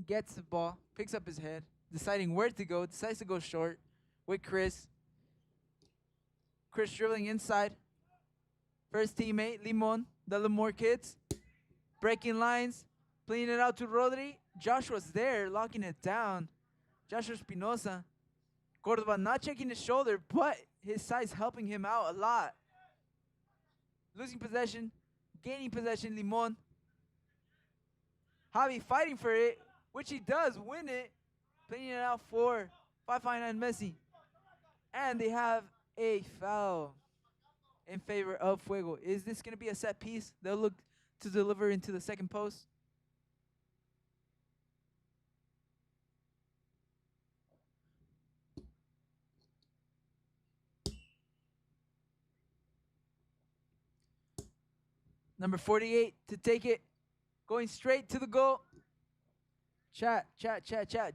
S1: gets the ball, picks up his head, deciding where to go, decides to go short with Chris. Chris dribbling inside. First teammate, Limon, the Limor kids. Breaking lines, playing it out to Rodri. Joshua's there, locking it down. Joshua Espinosa. Cordoba not checking his shoulder, but his size helping him out a lot. Losing possession, gaining possession, Limon. Javi fighting for it, which he does win it. Playing it out for 5-9 Messi. And they have a foul in favor of Fuego. Is this going to be a set piece? They'll look to deliver into the second post. Number 48 to take it. Going straight to the goal. Chat.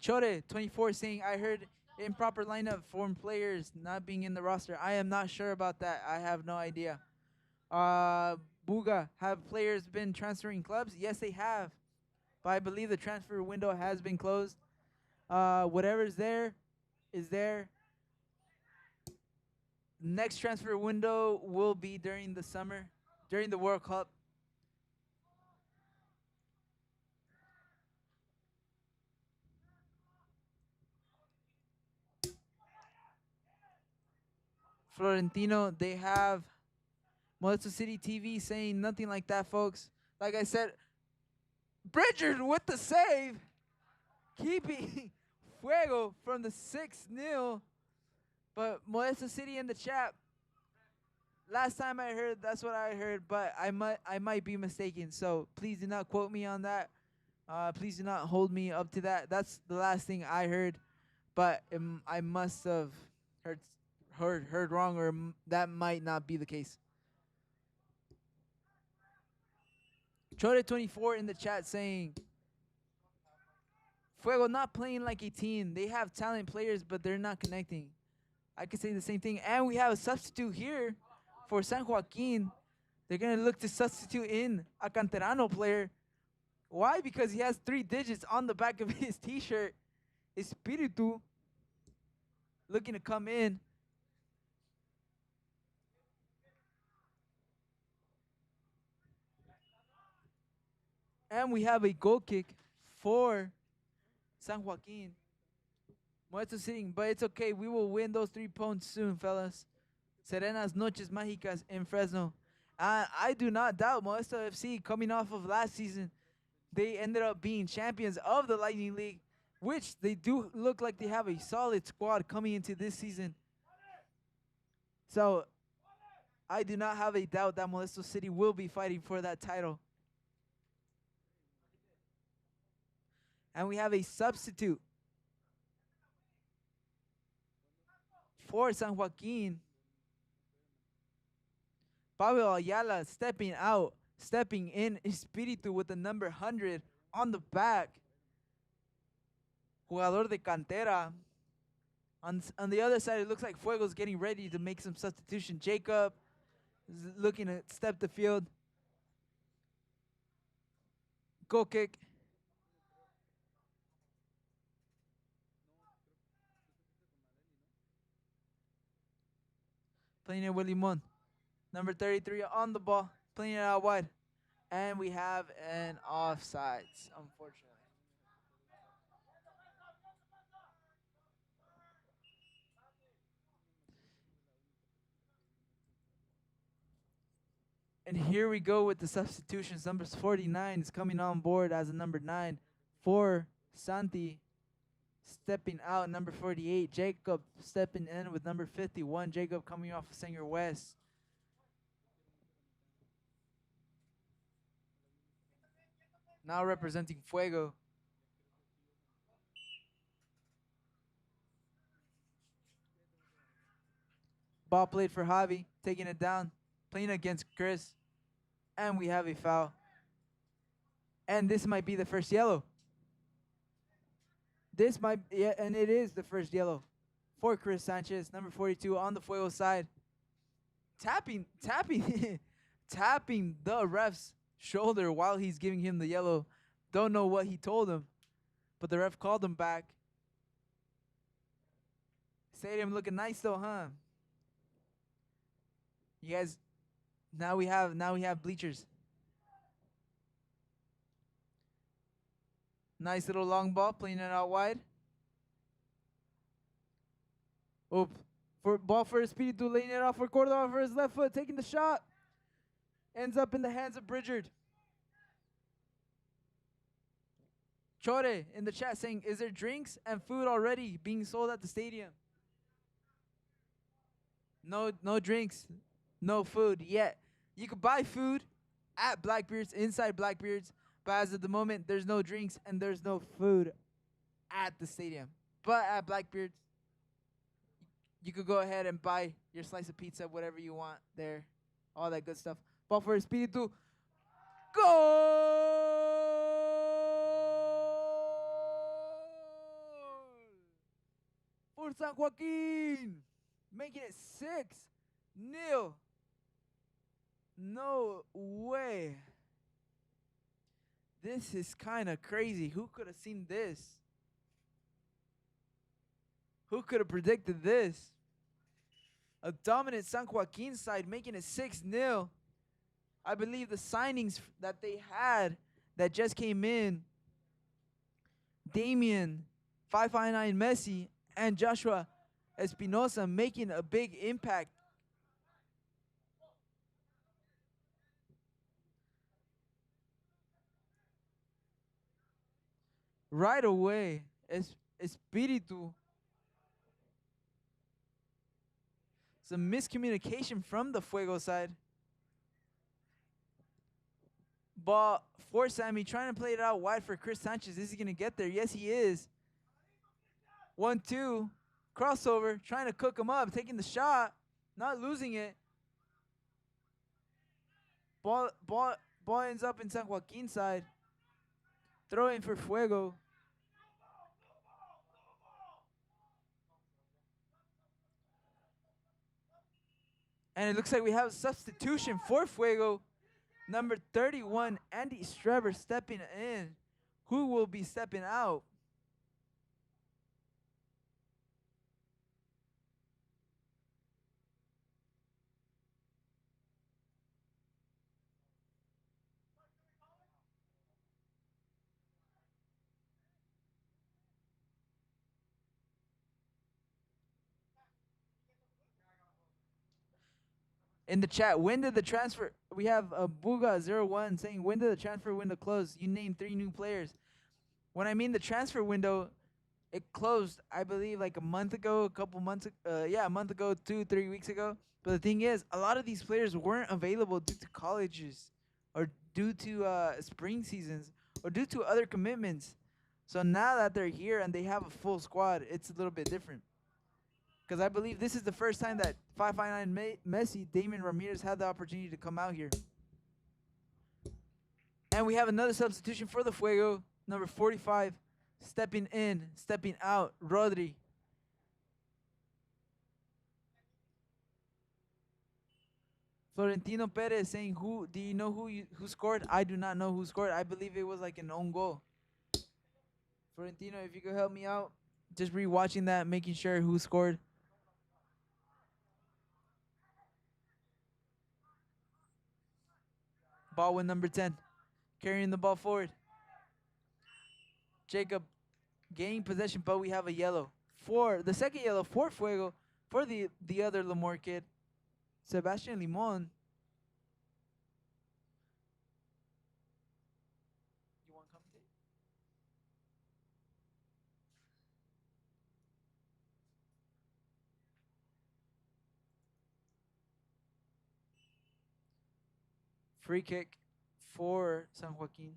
S1: Chore, 24 saying, I heard improper lineup form players not being in the roster. I am not sure about that. I have no idea. Buga, have players been transferring clubs? Yes, they have. But I believe the transfer window has been closed. Whatever's there is there. Next transfer window will be during the summer, during the World Cup. Florentino, they have Modesto City TV saying nothing like that, folks. Like I said, Bridger with the save, keeping Fuego from the 6-0. But Modesto City in the chat, last time I heard, that's what I heard, but I might be mistaken. So please do not quote me on that. Please do not hold me up to that. That's the last thing I heard, but I must have heard wrong, or that might not be the case. Chore24 in the chat saying, Fuego not playing like a team. They have talent players, but they're not connecting. I could say the same thing. And we have a substitute here for Sanwaqin. They're going to look to substitute in a Canterano player. Why? Because he has 3 digits on the back of his T-shirt. Espiritu looking to come in. And we have a goal kick for Sanwaqin. Modesto sitting, but it's okay. We will win those 3 points soon, fellas. Serenas Noches Mágicas in Fresno. I do not doubt Modesto FC coming off of last season. They ended up being champions of the Lightning League, which they do look like they have a solid squad coming into this season. So I do not have a doubt that Modesto City will be fighting for that title. And we have a substitute for Sanwaqin. Pablo Ayala stepping out, stepping in. Espiritu with the number 100 on the back. Jugador de cantera. On the other side, it looks like Fuego's getting ready to make some substitution. Jacob is looking to step the field. Goal kick. Playing it with Limon. Number 33 on the ball. Playing it out wide. And we have an offsides, unfortunately. And here we go with the substitutions. Number 49 is coming on board as a number 9 for Santi. Stepping out, number 48, Jacob stepping in with number 51. Jacob coming off of Sanger West. Now representing Fuego. Ball played for Javi, taking it down, playing against Chris. And we have a foul. And this might be the first yellow. This might, yeah, and it is the first yellow for Chris Sanchez, number 42 on the Fuego side. Tapping, tapping the ref's shoulder while he's giving him the yellow. Don't know what he told him, but the ref called him back. Stadium looking nice though, huh? You guys, now we have bleachers. Nice little long ball, playing it out wide. Oop. For ball for Espiritu, laying it off for Cordova for his left foot, taking the shot. Ends up in the hands of Bridgard. Chore in the chat saying, is there drinks and food already being sold at the stadium? No drinks, no food yet. You could buy food at Blackbeard's, inside Blackbeard's, but as of the moment, there's no drinks and there's no food at the stadium. But at Blackbeard's, you could go ahead and buy your slice of pizza, whatever you want there, all that good stuff. Ball for Espiritu. Goal! For Sanwaqin, making it 6-0. No way. This is kind of crazy. Who could have seen this? Who could have predicted this? A dominant Sanwaqin side making it 6-0. I believe the signings that they had that just came in, Damian, 559 Messi, and Joshua Espinosa making a big impact. Right away, Espiritu. Some miscommunication from the Fuego side. Ball for Sammy, trying to play it out wide for Chris Sanchez. Is he going to get there? Yes, he is. 1-2. Crossover, trying to cook him up, taking the shot, not losing it. Ball ends up in Sanwaqin side. Throwing for Fuego. And it looks like we have a substitution for Fuego. Number 31, Andy Streber stepping in. Who will be stepping out? In the chat, when did the transfer? We have Buga01 saying, when did the transfer window close? You named 3 new players. When I mean the transfer window, it closed, I believe, like a month ago, a month ago, 2-3 weeks ago. But the thing is, a lot of these players weren't available due to colleges or due to spring seasons or due to other commitments. So now that they're here and they have a full squad, it's a little bit different. Because I believe this is the first time that 559 Messi, Damien Ramirez had the opportunity to come out here. And we have another substitution for the Fuego, number 45, stepping in, stepping out, Rodri. Florentino Perez saying, do you know who scored? I do not know who scored. I believe it was like an own goal. Florentino, if you could help me out, just rewatching that, making sure who scored. Ball with number 10. Carrying the ball forward. Jacob gaining possession, but we have a yellow. The second yellow for Fuego, for the other Lemoore kid. Sebastian Limon. You want to commentate? Free kick for Sanwaqin.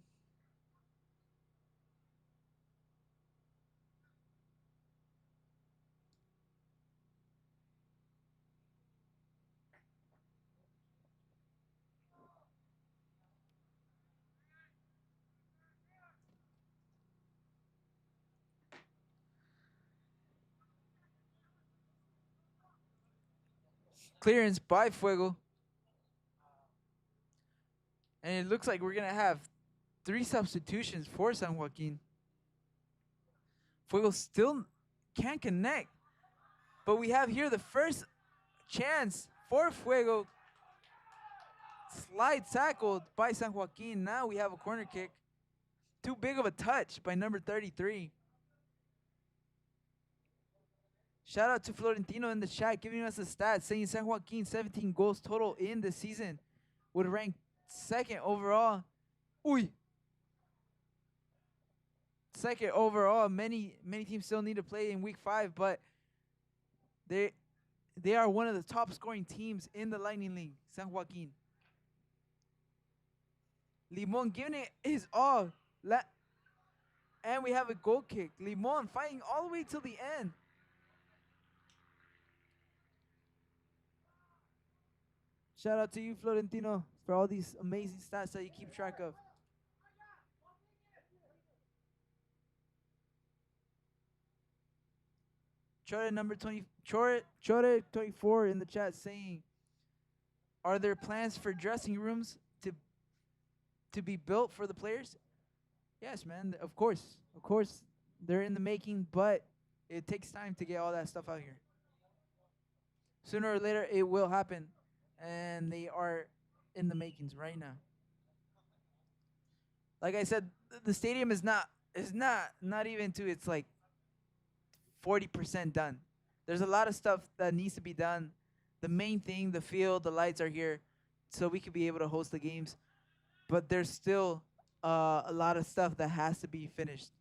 S1: Clearance by Fuego. And it looks like we're going to have 3 substitutions for Sanwaqin. Fuego still can't connect. But we have here the first chance for Fuego. Slide tackled by Sanwaqin. Now we have a corner kick. Too big of a touch by number 33. Shout out to Florentino in the chat giving us a stat saying Sanwaqin 17 goals total in the season. Would rank second overall. Uy. Second overall. Many teams still need to play in week 5, but they are one of the top scoring teams in the Lightning League, Sanwaqin. Limon giving it his all. And we have a goal kick. Limon fighting all the way till the end. Shout out to you, Florentino, for all these amazing stats that you keep track of. Chore number 20, Chore 24 in the chat saying, are there plans for dressing rooms to be built for the players? Yes, man. Of course, they're in the making, but it takes time to get all that stuff out here. Sooner or later, it will happen, and they are in the makings right now. Like I said, the stadium is not even to its like 40% done. There's a lot of stuff that needs to be done. The main thing, the field, the lights are here, so we could be able to host the games. But there's still a lot of stuff that has to be finished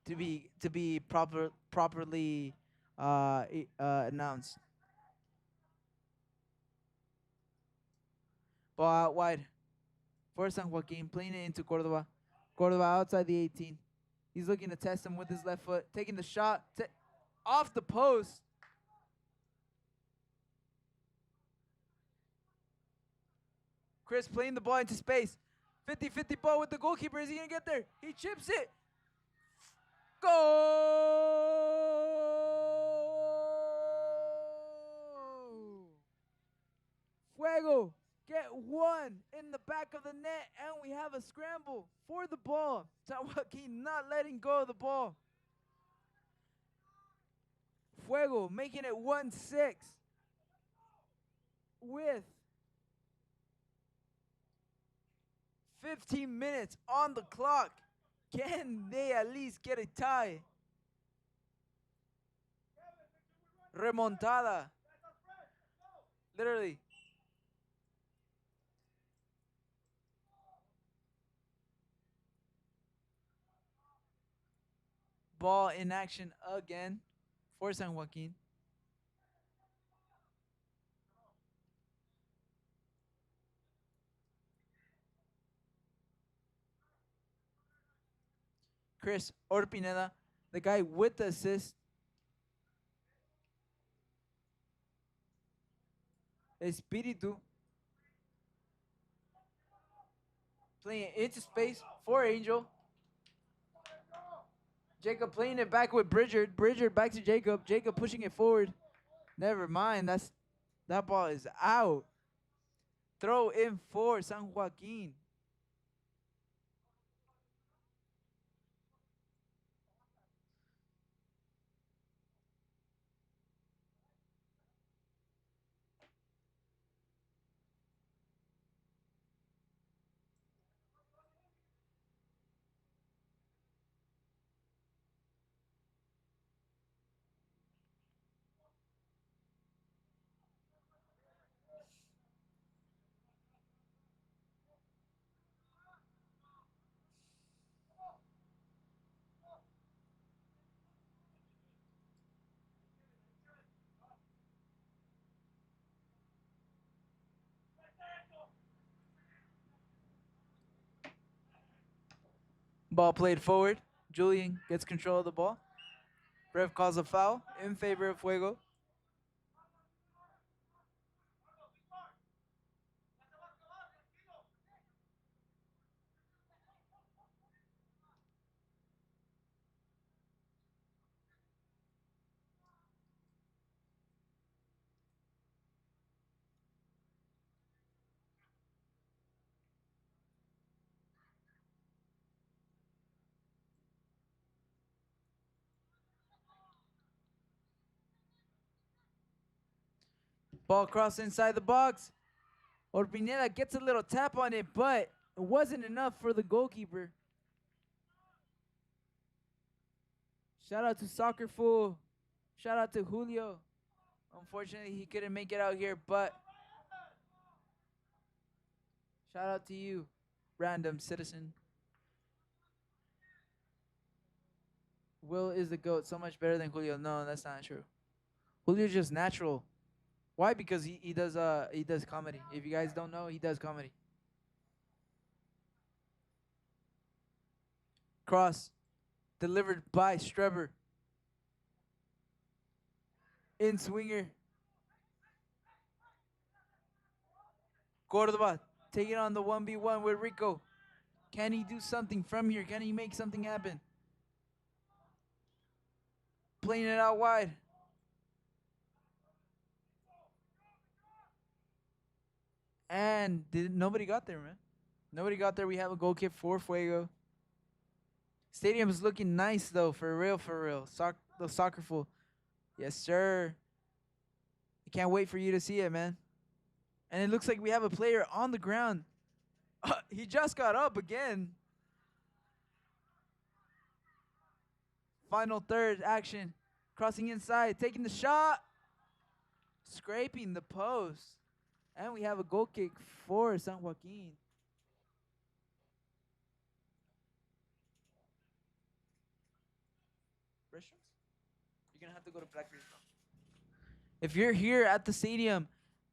S1: to be properly announced. Ball out wide for Sanwaqin, playing it into Cordova. Cordova outside the 18. He's looking to test him with his left foot, taking the shot off the post. Chris playing the ball into space. 50-50 ball with the goalkeeper. Is he going to get there? He chips it. Goal! Fuego get one in the back of the net, and we have a scramble for the ball. Joaquin not letting go of the ball. Fuego making it 1-6 with 15 minutes on the clock. Can they at least get a tie? Remontada. Literally. Ball in action again for Sanwaqin. Chris Orpineda, the guy with the assist. Espiritu. Playing into space for Angel. Jacob playing it back with Bridger. Bridger back to Jacob. Jacob pushing it forward. Never mind. That ball is out. Throw in for Sanwaqin. Ball played forward. Julian gets control of the ball. Ref calls a foul in favor of Fuego. Ball crossed inside the box. Orpineda gets a little tap on it, but it wasn't enough for the goalkeeper. Shout out to Soccer Fool. Shout out to Julio. Unfortunately, he couldn't make it out here, but shout out to you, random citizen. Will is the GOAT, so much better than Julio. No, that's not true. Julio's just natural. Why? Because he does comedy. If you guys don't know, he does comedy. Cross delivered by Streber. In swinger. Cordoba taking on the 1v1 with Rico. Can he do something from here? Can he make something happen? Playing it out wide. And nobody got there, man. Nobody got there. We have a goal kick for Fuego. Stadium is looking nice, though, for real, for real. The soccer full. Yes, sir. I can't wait for you to see it, man. And it looks like we have a player on the ground. He just got up again. Final third action. Crossing inside, taking the shot. Scraping the post. And we have a goal kick for Sanwaqin. Restrooms? You're going to have to go to Blackbeard's. If you're here at the stadium,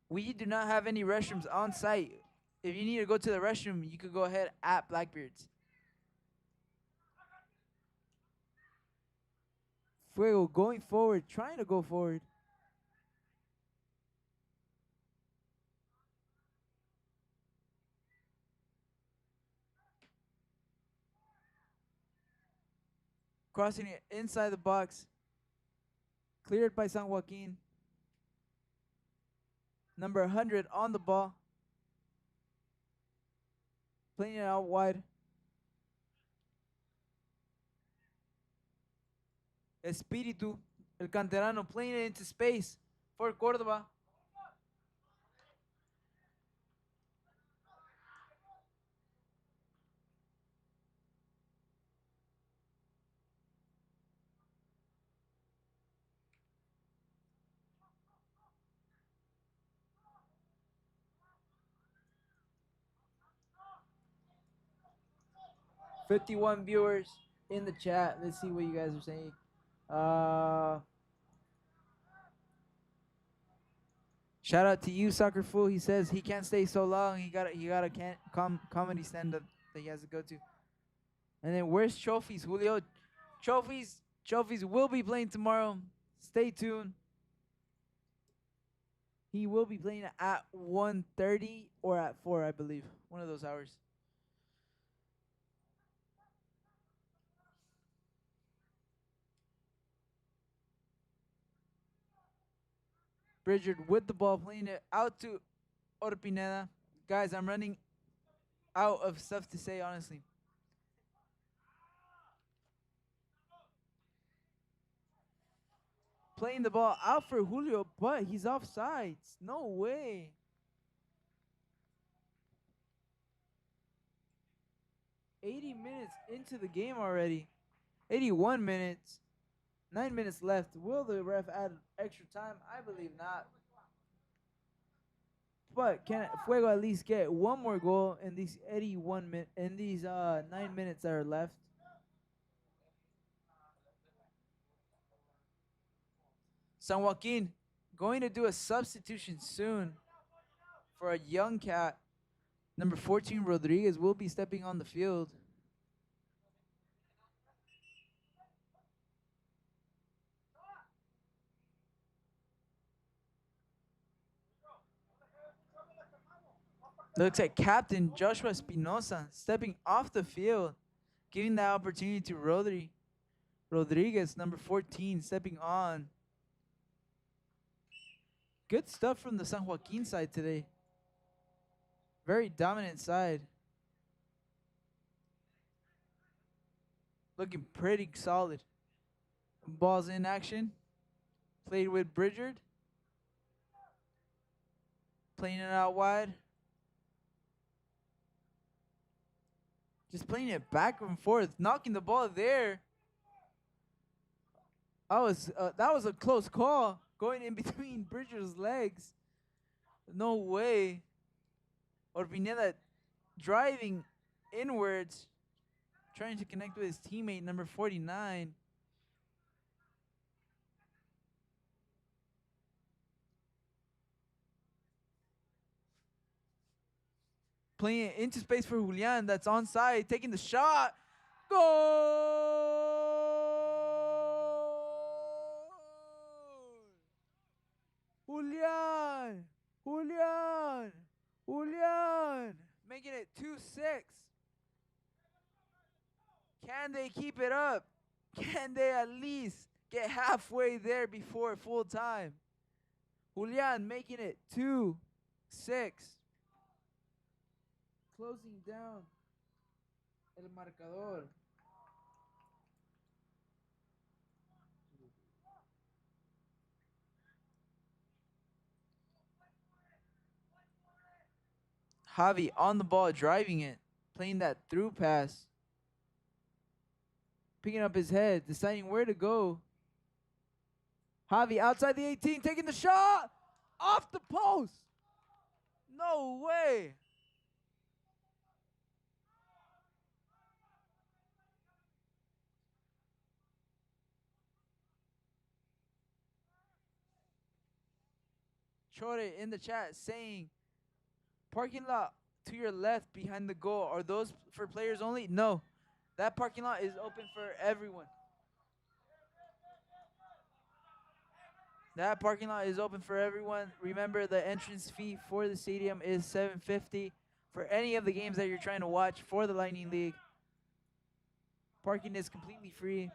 S1: we do not have any restrooms on site. If you need to go to the restroom, you could go ahead at Blackbeard's. Fuego going forward, trying to go forward. Crossing it inside the box. Cleared by Sanwaqin. Number 100 on the ball. Playing it out wide. Espíritu, el canterano, playing it into space for Córdoba. "51 viewers in the chat. Let's see what you guys are saying. Shout out to you, Soccer Fool. He says he can't stay so long. He got a comedy stand up that he has to go to. And then where's Trophies, Julio? Trophies will be playing tomorrow. Stay tuned. He will be playing at 1:30 or at 4, I believe. One of those hours. Bridger with the ball, playing it out to Orpineda. Guys, I'm running out of stuff to say, honestly. Playing the ball out for Julio, but he's offsides. No way. "80 minutes into the game already. 81 minutes. 9 minutes left. Will the ref add extra time? I believe not. But can Fuego at least get one more goal in these 9 minutes that are left? Sanwaqin going to do a substitution soon for a young cat. Number 14, Rodriguez, will be stepping on the field. Looks like Captain Joshua Espinosa stepping off the field, giving that opportunity to Rodriguez, number 14, stepping on. Good stuff from the Sanwaqin side today. Very dominant side. Looking pretty solid. Ball's in action. Played with Bridgard. Playing it out wide. Just playing it back and forth. Knocking the ball there. That was a close call. Going in between Bridger's legs. No way. Orpineda driving inwards. Trying to connect with his teammate, number 49. Playing it into space for Julian. That's onside. Taking the shot. Goal! Julian! Julian! Julian! Making it 2-6. Can they keep it up? Can they at least get halfway there before full time? Julian making it 2-6. Closing down el marcador. Javi on the ball, driving it, playing that through pass, picking up his head, deciding where to go. Javi outside the 18, taking the shot off the post. No way. Chore in the chat saying, parking lot to your left behind the goal, are those for players only? No, that parking lot is open for everyone. That parking lot is open for everyone. Remember, the entrance fee for the stadium is $7.50 for any of the games that you're trying to watch for the Lightning League. Parking is completely free.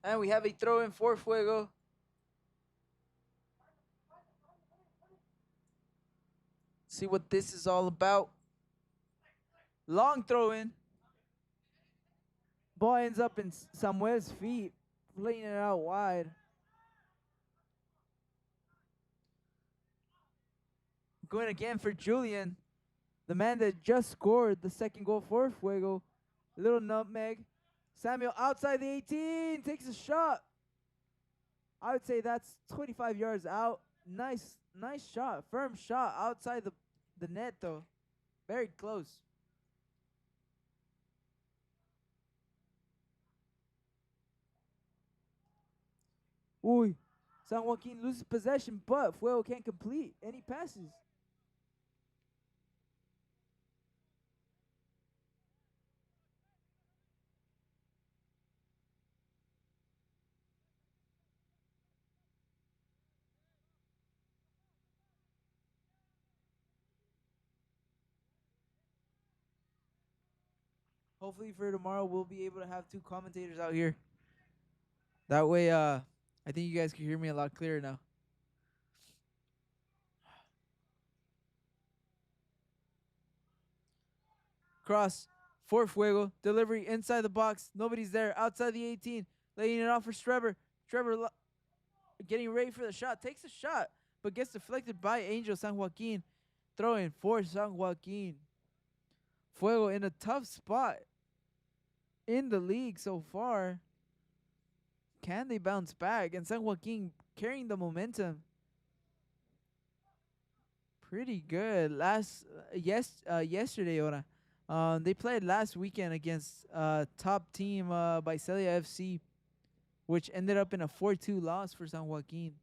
S1: And we have a throw in for Fuego. See what this is all about. Long throw in. Ball ends up in Samuel's feet, playing it out wide. Going again for Julian, the man that just scored the second goal for Fuego. Little nutmeg. Samuel outside the 18, takes a shot. I would say that's 25 yards out. Nice shot, firm shot outside the net though. Very close. Uy, Sanwaqin loses possession, but Fuego can't complete any passes. Hopefully for tomorrow, we'll be able to have two commentators out here. That way, I think you guys can hear me a lot clearer now. Cross for Fuego. Delivery inside the box. Nobody's there. Outside the 18. Laying it off for Streber. Streber getting ready for the shot. Takes a shot, but gets deflected by Angel Sanwaqin. Throwing for Sanwaqin. Fuego in a tough spot in the league so far. Can they bounce back? And Sanwaqin carrying the momentum. Pretty good. Yesterday, Ora. They played last weekend against top team by Celia FC, which ended up in a 4-2 loss for Sanwaqin.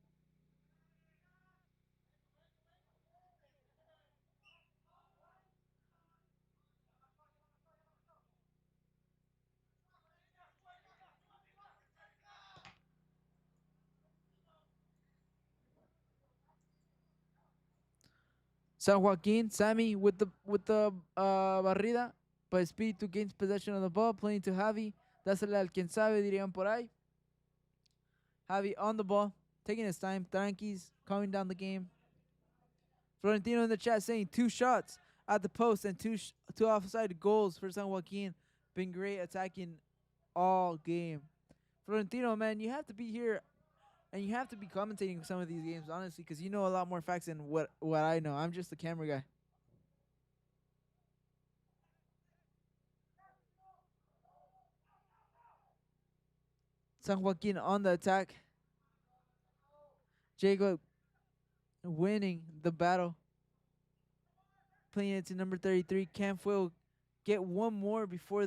S1: Sanwaqin, Sammy with the barrida. But Espíritu gains possession of the ball, playing to Javi. Dásela al quien sabe, dirían por ahí. Javi on the ball, taking his time, tranquis, calming down the game. Florentino in the chat saying 2 shots at the post and two offside goals for Sanwaqin. Been great attacking all game. Florentino, man, you have to be here and you have to be commentating some of these games, honestly, because you know a lot more facts than what I know. I'm just the camera guy. Sanwaqin on the attack. Jacob winning the battle. Playing it to number 33. Can Fuego get one more before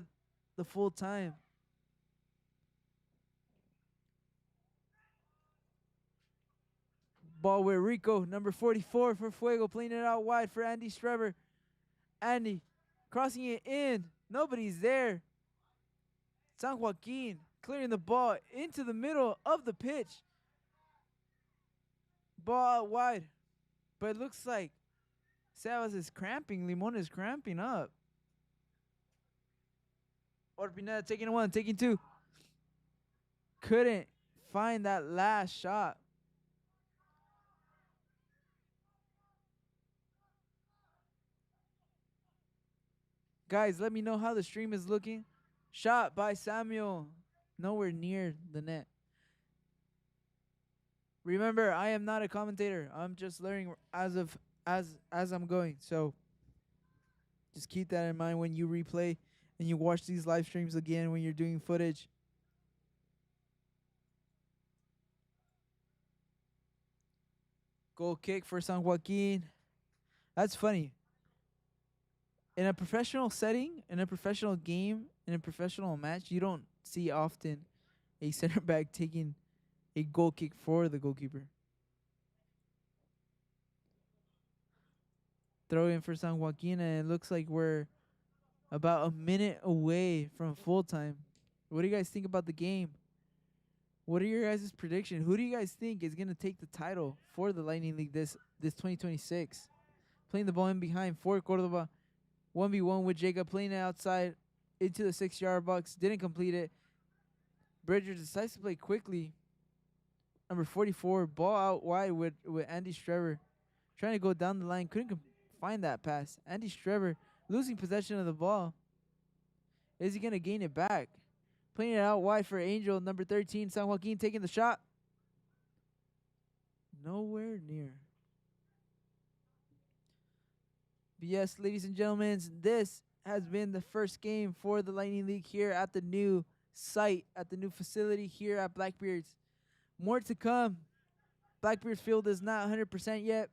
S1: the full time? Ball with Rico, number 44 for Fuego, playing it out wide for Andy Strever. Andy crossing it in. Nobody's there. Sanwaqin clearing the ball into the middle of the pitch. Ball out wide. But it looks like Sebas is cramping. Limon is cramping up. Orpineta taking 1, taking 2. Couldn't find that last shot. Guys, let me know how the stream is looking. Shot by Samuel. Nowhere near the net. Remember, I am not a commentator. I'm just learning as I'm going. So just keep that in mind when you replay and you watch these live streams again when you're doing footage. Goal kick for Sanwaqin. That's funny. In a professional setting, in a professional game, in a professional match, you don't see often a center back taking a goal kick for the goalkeeper. Throw in for Sanwaqin, and it looks like we're about a minute away from full time. What do you guys think about the game? What are your guys' prediction? Who do you guys think is gonna take the title for the Lightning League this 2026? Playing the ball in behind for Cordoba. 1v1 with Jacob, playing it outside into the 6-yard box. Didn't complete it. Bridger decides to play quickly. Number 44, ball out wide with Andy Strever. Trying to go down the line. Couldn't find that pass. Andy Strever losing possession of the ball. Is he going to gain it back? Playing it out wide for Angel, number 13. Sanwaqin taking the shot. Nowhere near. But yes, ladies and gentlemen, this has been the first game for the Lightning League here at the new site, at the new facility here at Blackbeard's. More to come. Blackbeard's field is not 100% yet.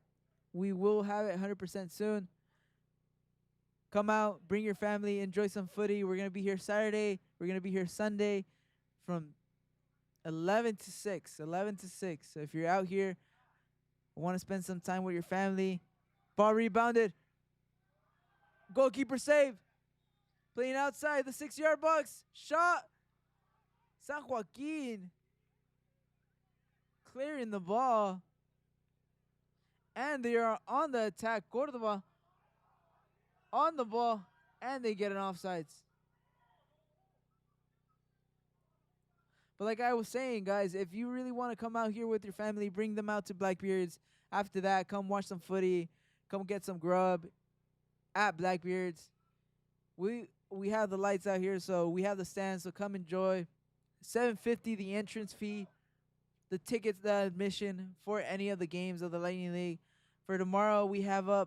S1: We will have it 100% soon. Come out, bring your family, enjoy some footy. We're going to be here Saturday. We're going to be here Sunday from 11 to 6. 11 to 6. So if you're out here, want to spend some time with your family. Ball rebounded. Goalkeeper save. Playing outside the 6-yard box. Shot. Sanwaqin clearing the ball. And they are on the attack. Cordoba on the ball. And they get an offsides. But like I was saying, guys, if you really want to come out here with your family, bring them out to Blackbeard's. After that, come watch some footy. Come get some grub at Blackbeard's. We have the lights out here, so we have the stands, so come enjoy. $7.50 the entrance fee. The tickets, the admission for any of the games of the Lightning League. For tomorrow, we have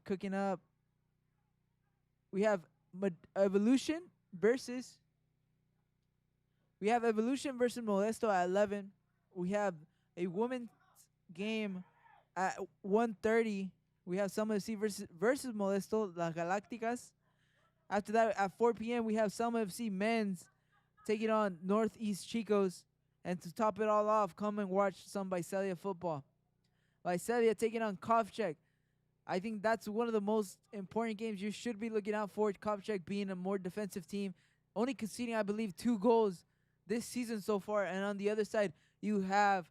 S1: cooking up. We have Evolution versus Modesto at 11. We have a women's game at 1:30. We have Selma FC versus Modesto, Las Galácticas. After that, at 4 p.m., we have Selma FC men's taking on Northeast Chicos. And to top it all off, come and watch some Visalia football. Visalia taking on Kovchek. I think that's one of the most important games you should be looking out for. Kovchek being a more defensive team, only conceding, I believe, 2 goals this season so far. And on the other side, you have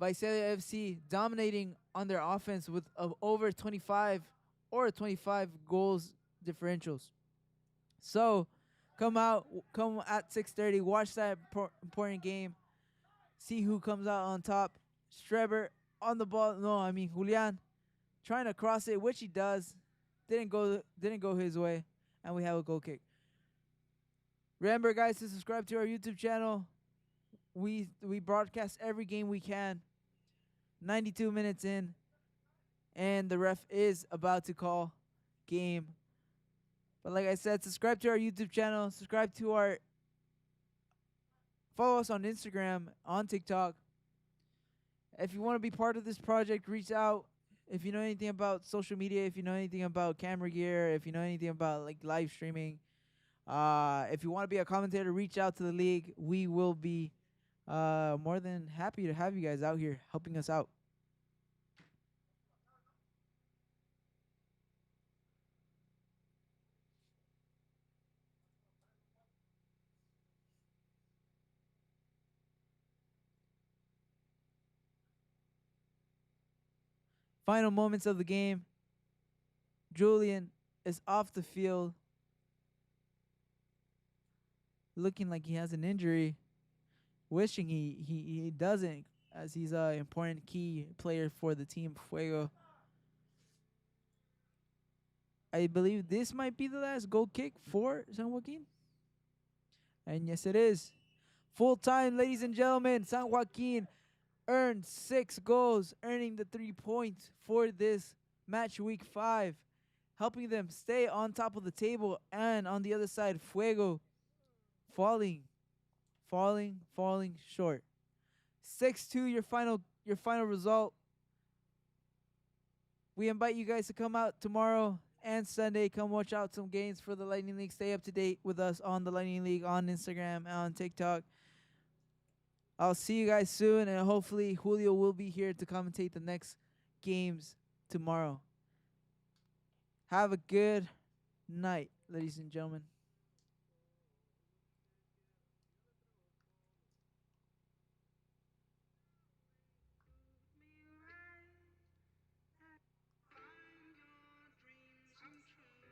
S1: Visalia FC dominating on their offense with over 25 or 25 goals differentials. So come at 6:30, watch that important game, see who comes out on top. Streber on the ball. No, I mean Julian trying to cross it, which he does. Didn't go his way, and we have a goal kick. Remember, guys, to subscribe to our YouTube channel. We broadcast every game we can. 92 minutes in, and the ref is about to call game. But like I said, subscribe to our YouTube channel. Follow us on Instagram, on TikTok. If you want to be part of this project, reach out. If you know anything about social media, if you know anything about camera gear, if you know anything about like live streaming, if you want to be a commentator, reach out to the league. We will be more than happy to have you guys out here helping us out. Final moments of the game. Julian is off the field, looking like he has an injury. Wishing he doesn't, as he's an important key player for the team Fuego. I believe this might be the last goal kick for Sanwaqin. And yes, it is. Full time, ladies and gentlemen. Sanwaqin earned 6 goals, earning the 3 points for this match week 5, helping them stay on top of the table. And on the other side, Fuego falling short. 6-2 your final result. We invite you guys to come out tomorrow and Sunday. Come watch out some games for the Lightning League. Stay up to date with us on the Lightning League on Instagram and on TikTok. I'll see you guys soon, and hopefully Julio will be here to commentate the next games tomorrow. Have a good night, ladies and gentlemen.